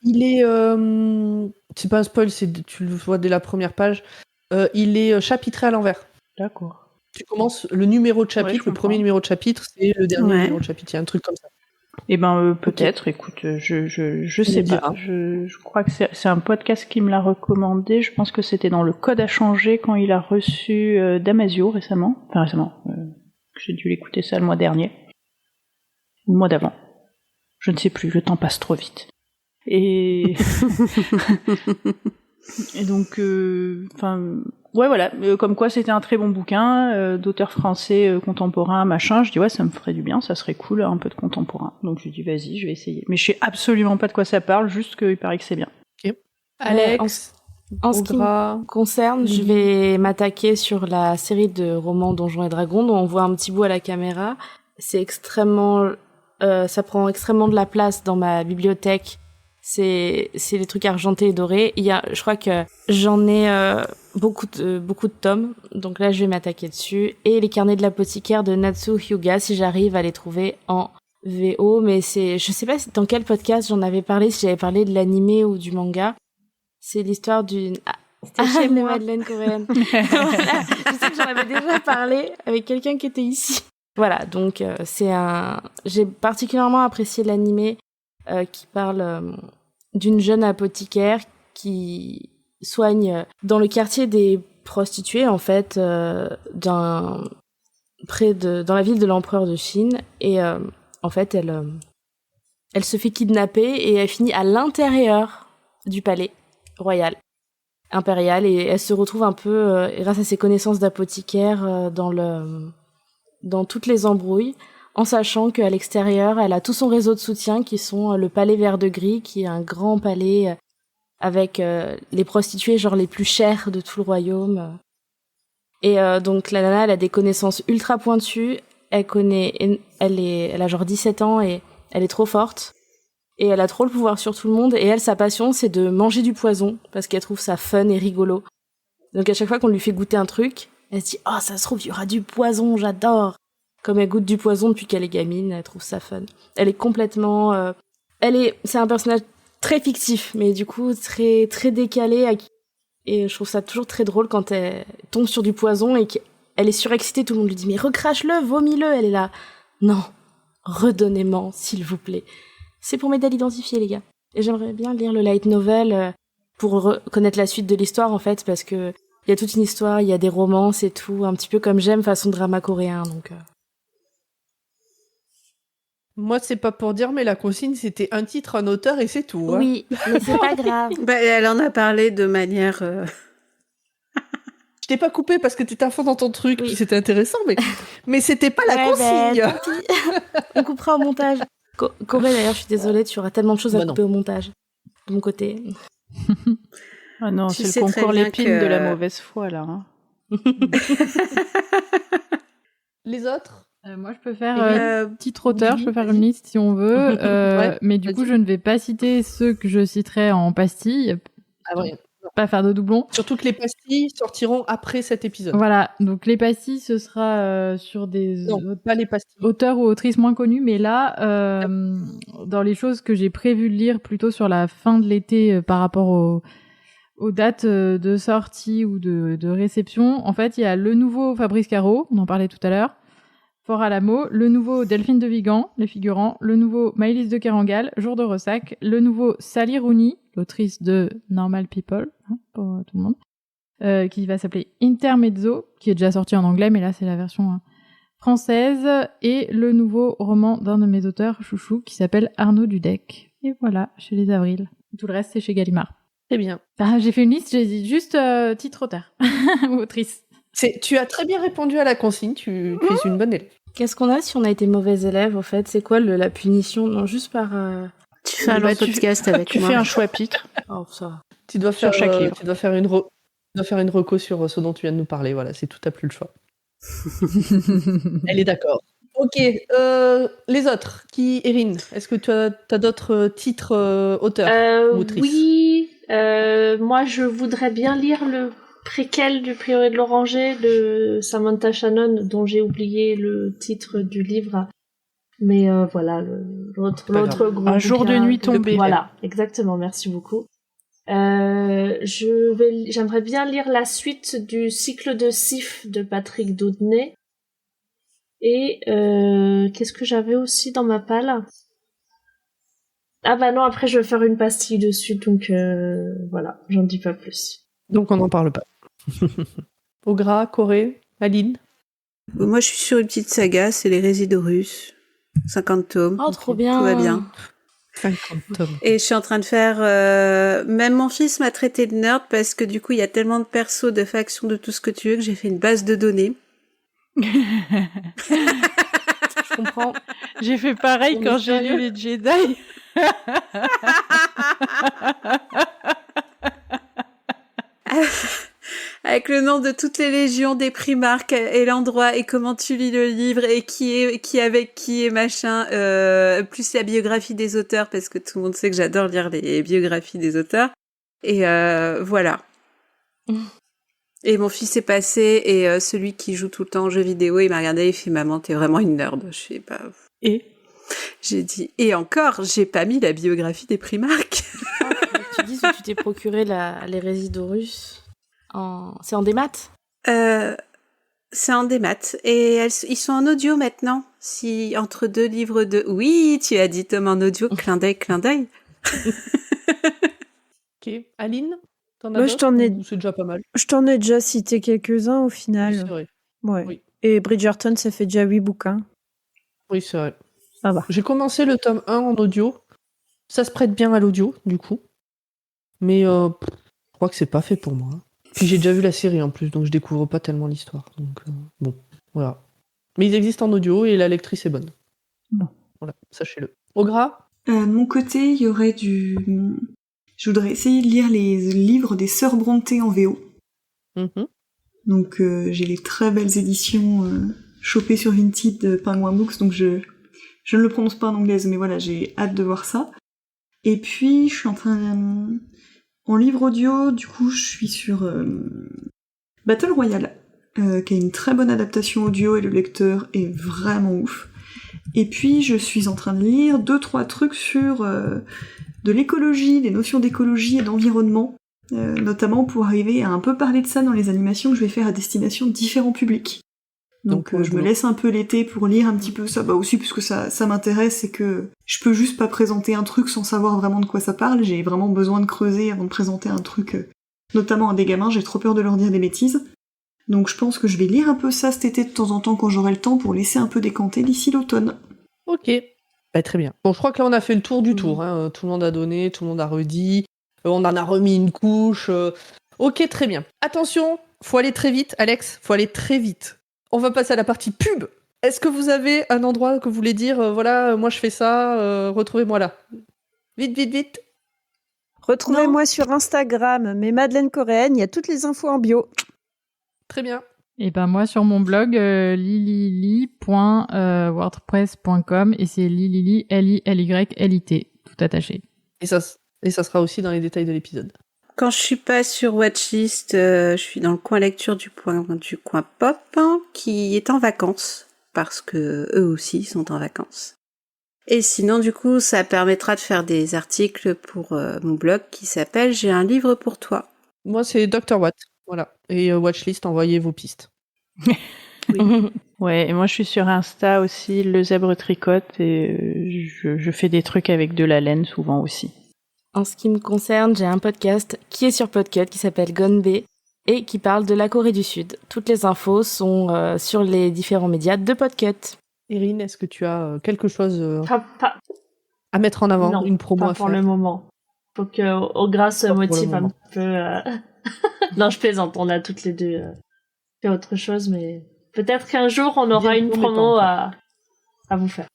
Il est... C'est pas un spoil, tu le vois dès la première page. Il est chapitré à l'envers. D'accord. Tu commences le numéro de chapitre, le premier numéro de chapitre, c'est le dernier numéro de chapitre. Il y a un truc comme ça. Eh ben peut-être, écoute, je sais pas. Je crois que c'est un podcast qui me l'a recommandé. Je pense que c'était dans le code à changer quand il a reçu Damasio récemment. Enfin récemment. J'ai dû l'écouter ça le mois dernier. Ou le mois d'avant. Je ne sais plus, le temps passe trop vite. Et et donc ouais voilà, comme quoi c'était un très bon bouquin d'auteur français contemporain, machin. Je dis ouais, ça me ferait du bien, ça serait cool, un peu de contemporain. Donc je dis vas-y, je vais essayer. Mais je sais absolument pas de quoi ça parle, juste qu'il paraît que c'est bien. Ok. Alex, en ce qui me concerne, je vais m'attaquer sur la série de romans Donjons et Dragons dont on voit un petit bout à la caméra. C'est extrêmement ça prend extrêmement de la place dans ma bibliothèque. C'est les trucs argentés et dorés. Je crois que j'en ai beaucoup de tomes. Donc là, je vais m'attaquer dessus. Et les carnets de l'apothicaire de Natsu Hyuga, si j'arrive à les trouver en VO. Mais je sais pas dans quel podcast j'en avais parlé, si j'avais parlé de l'animé ou du manga. C'est l'histoire d'une... C'était chez moi. Madeleine coréenne. Voilà. Je sais que j'en avais déjà parlé avec quelqu'un qui était ici. Voilà, donc j'ai particulièrement apprécié l'animé qui parle d'une jeune apothicaire qui soigne dans le quartier des prostituées en fait dans la ville de l'empereur de Chine et en fait elle se fait kidnapper et elle finit à l'intérieur du palais royal impérial et elle se retrouve un peu grâce à ses connaissances d'apothicaire dans toutes les embrouilles, en sachant qu'à l'extérieur, elle a tout son réseau de soutien qui sont le palais vert de gris, qui est un grand palais avec les prostituées genre les plus chères de tout le royaume. Et donc la nana, elle a des connaissances ultra pointues, elle a genre 17 ans et elle est trop forte. Et elle a trop le pouvoir sur tout le monde. Et elle, sa passion, c'est de manger du poison, parce qu'elle trouve ça fun et rigolo. Donc à chaque fois qu'on lui fait goûter un truc, elle se dit « Oh, ça se trouve, il y aura du poison, j'adore !» Comme elle goûte du poison depuis qu'elle est gamine, elle trouve ça fun. Elle est complètement... c'est un personnage très fictif, mais du coup très, très décalé. Et je trouve ça toujours très drôle quand elle tombe sur du poison et qu'elle est surexcitée. Tout le monde lui dit « Mais recrache-le, vomis-le !» Elle est là « Non, redonnez-moi, s'il vous plaît. » C'est pour m'aider à l'identifier, les gars. Et j'aimerais bien lire le light novel pour connaître la suite de l'histoire, en fait, parce que il y a toute une histoire, il y a des romances et tout, un petit peu comme j'aime, façon drama coréen, donc... Moi, c'est pas pour dire, mais la consigne, c'était un titre, un auteur, et c'est tout. Hein. Oui, mais c'est pas grave. Elle en a parlé de manière... Je t'ai pas coupé parce que t'étais à fond dans ton truc, puis c'était intéressant, mais c'était pas la consigne. On coupera au montage. Corée, d'ailleurs, je suis désolée, tu auras tellement de choses à couper au montage. De mon côté... Ah non, c'est le concours l'épine de la mauvaise foi, là. Hein. Les autres moi, je peux faire titre auteur, je peux faire une liste si on veut, mais du coup, je ne vais pas citer ceux que je citerai en pastille. Ah ouais. Pas faire de doublons. Surtout que les pastilles sortiront après cet épisode. Voilà, donc les pastilles, ce sera sur des pas les pastilles. Auteurs ou autrices moins connus, mais là, dans les choses que j'ai prévu de lire plutôt sur la fin de l'été par rapport aux dates de sortie ou de réception, en fait, il y a le nouveau Fabrice Caro, on en parlait tout à l'heure, Fort Alamo, le nouveau Delphine de Vigan, les figurants, le nouveau Maëlys de Kerangal, Jour de Ressac, le nouveau Sally Rooney, l'autrice de Normal People, pour tout le monde, qui va s'appeler Intermezzo, qui est déjà sorti en anglais, mais là c'est la version française, et le nouveau roman d'un de mes auteurs chouchou qui s'appelle Arnaud Dudek. Et voilà, chez les Avril. Tout le reste c'est chez Gallimard. Très bien. J'ai fait une liste, j'ai dit juste titre auteur ou autrice. Tu as très bien répondu à la consigne, tu es une bonne élève. Qu'est-ce qu'on a si on a été mauvais élève, au fait? C'est quoi la punition? Non, juste par... Tu fais un long podcast avec tu moi. fais un chapitre. Oh, ça. Tu dois Sur faire, chaque livre. tu dois faire une reco sur ce dont tu viens de nous parler, voilà, c'est tout, t'as plus le choix. Elle est d'accord. Ok, les autres, Erin, est-ce que tu as d'autres titres auteurs ou autrices? Oui, moi je voudrais bien lire le préquel du Prieuré de l'Oranger de Samantha Shannon, dont j'ai oublié le titre du livre. Mais voilà, l'autre gros Un jour de nuit tombé. Voilà, exactement, merci beaucoup. J'aimerais bien lire la suite du cycle de Sif de Patrick Doudnay. Et qu'est-ce que j'avais aussi dans ma palle? Ah bah non, après je vais faire une pastille dessus, donc voilà, j'en dis pas plus. Donc on n'en parle pas. Ogra, Corée, Aline? Moi, je suis sur une petite saga, c'est les Résidorus. 50 tomes. Oh, trop bien. Tout va bien. 50 tomes. Et je suis en train de faire... Même mon fils m'a traité de nerd parce que du coup, il y a tellement de persos, de factions, de tout ce que tu veux, que j'ai fait une base de données. Je comprends. J'ai fait pareil quand j'ai lu les Jedi. Avec le nom de toutes les légions des Primarques et l'endroit et comment tu lis le livre et qui avec qui et machin, plus la biographie des auteurs parce que tout le monde sait que j'adore lire les biographies des auteurs. Et voilà. Et mon fils est passé et celui qui joue tout le temps aux jeux vidéo, il m'a regardé et il fait maman, t'es vraiment une nerd. Je sais pas. Et j'ai dit et encore, j'ai pas mis la biographie des Primarques. Tu dis que tu t'es procuré les Résidorus. C'est en démat? C'est en démat. Et ils sont en audio maintenant. Si entre deux livres de... Oui, tu as dit Tom en audio. Clin d'œil, clin d'œil. Ok. Aline, t'en as Moi, d'autres, c'est déjà pas mal. Je t'en ai déjà cité quelques-uns au final. Oui, c'est vrai. Ouais. Oui. Et Bridgerton, ça fait déjà 8 bouquins. Oui, c'est vrai. Ça va. J'ai commencé le tome 1 en audio. Ça se prête bien à l'audio, du coup. Mais je crois que c'est pas fait pour moi. Puis j'ai déjà vu la série en plus, donc je découvre pas tellement l'histoire. Donc bon, voilà. Mais ils existent en audio et la lectrice est bonne. Bon. Voilà, sachez-le. Ogra? De mon côté, il y aurait je voudrais essayer de lire les livres des Sœurs Brontë en VO. Mm-hmm. Donc j'ai les très belles éditions chopées sur Vinted de Penguin Books, donc je ne le prononce pas en anglaise, mais voilà, j'ai hâte de voir ça. Et puis, je suis en livre audio, du coup, je suis sur Battle Royale, qui a une très bonne adaptation audio et le lecteur est vraiment ouf. Et puis, je suis en train de lire 2-3 trucs sur de l'écologie, des notions d'écologie et d'environnement, notamment pour arriver à un peu parler de ça dans les animations que je vais faire à destination de différents publics. Donc je me laisse un peu l'été pour lire un petit peu ça, bah aussi puisque ça m'intéresse et que je peux juste pas présenter un truc sans savoir vraiment de quoi ça parle, j'ai vraiment besoin de creuser avant de présenter un truc, notamment à des gamins, j'ai trop peur de leur dire des bêtises. Donc je pense que je vais lire un peu ça cet été de temps en temps quand j'aurai le temps pour laisser un peu décanter d'ici l'automne. Ok, bah, très bien. Bon, je crois que là on a fait le tour du tour, hein. Tout le monde a donné, tout le monde a redit, on en a remis une couche. Ok, très bien. Attention, faut aller très vite, Alex, faut aller très vite. On va passer à la partie pub. Est-ce que vous avez un endroit que vous voulez dire, voilà, moi je fais ça, retrouvez-moi là. Vite, vite, vite. Retrouvez-moi sur Instagram, mes Madeleine coréennes, il y a toutes les infos en bio. Très bien. Et ben moi sur mon blog lilili.wordpress.com et c'est lilili Lillylit tout attaché. Et ça sera aussi dans les détails de l'épisode. Quand je suis pas sur Watchlist, je suis dans le coin lecture du coin pop, hein, qui est en vacances, parce que eux aussi sont en vacances. Et sinon, du coup, ça permettra de faire des articles pour mon blog qui s'appelle « J'ai un livre pour toi ». Moi, c'est Dr. Watt, voilà. Et Watchlist, envoyez vos pistes. Oui. Ouais, et moi je suis sur Insta aussi, le zèbre tricote, et je fais des trucs avec de la laine souvent aussi. En ce qui me concerne, j'ai un podcast qui est sur Podcut qui s'appelle Gonbe et qui parle de la Corée du Sud. Toutes les infos sont sur les différents médias de Podcut. Irine, est-ce que tu as quelque chose Pas- à mettre en avant, non, une promo pas à pour faire? le moment. Faut que Ogra se Pas pour le motive un moment. peu. Non, je plaisante. On a toutes les deux fait autre chose, mais peut-être qu'un jour on aura une Bientôt, mais pas promo encore. à vous faire.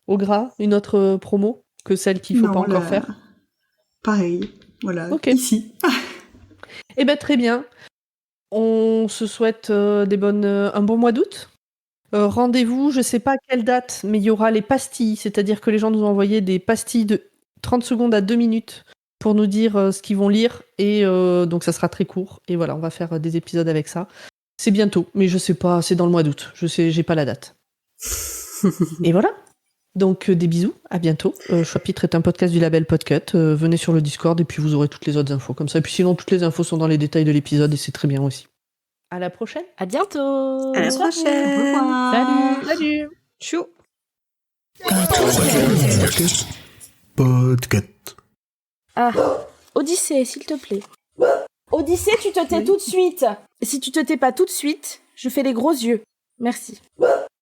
Au gras, une autre promo que celle qu'il faut Non, pas encore là, faire? Pareil, voilà, Ok. ici. Eh ben très bien. On se souhaite un bon mois d'août. Rendez-vous, je sais pas à quelle date, mais il y aura les pastilles, c'est-à-dire que les gens nous ont envoyé des pastilles de 30 secondes à 2 minutes pour nous dire ce qu'ils vont lire, et donc ça sera très court. Et voilà, on va faire des épisodes avec ça. C'est bientôt, mais je sais pas, c'est dans le mois d'août. J'ai pas la date. Et voilà. Donc des bisous, à bientôt. Chapitre est un podcast du label Podcut. Venez sur le Discord et puis vous aurez toutes les autres infos comme ça. Et puis sinon, toutes les infos sont dans les détails de l'épisode et c'est très bien aussi. À la prochaine. À bientôt. À la Au prochaine. revoir. Salut. Chou. Podcast. Ah, Odyssée, s'il te plaît. Odyssée, tu te tais tout de suite. Si tu te tais pas tout de suite, je fais les gros yeux. Merci.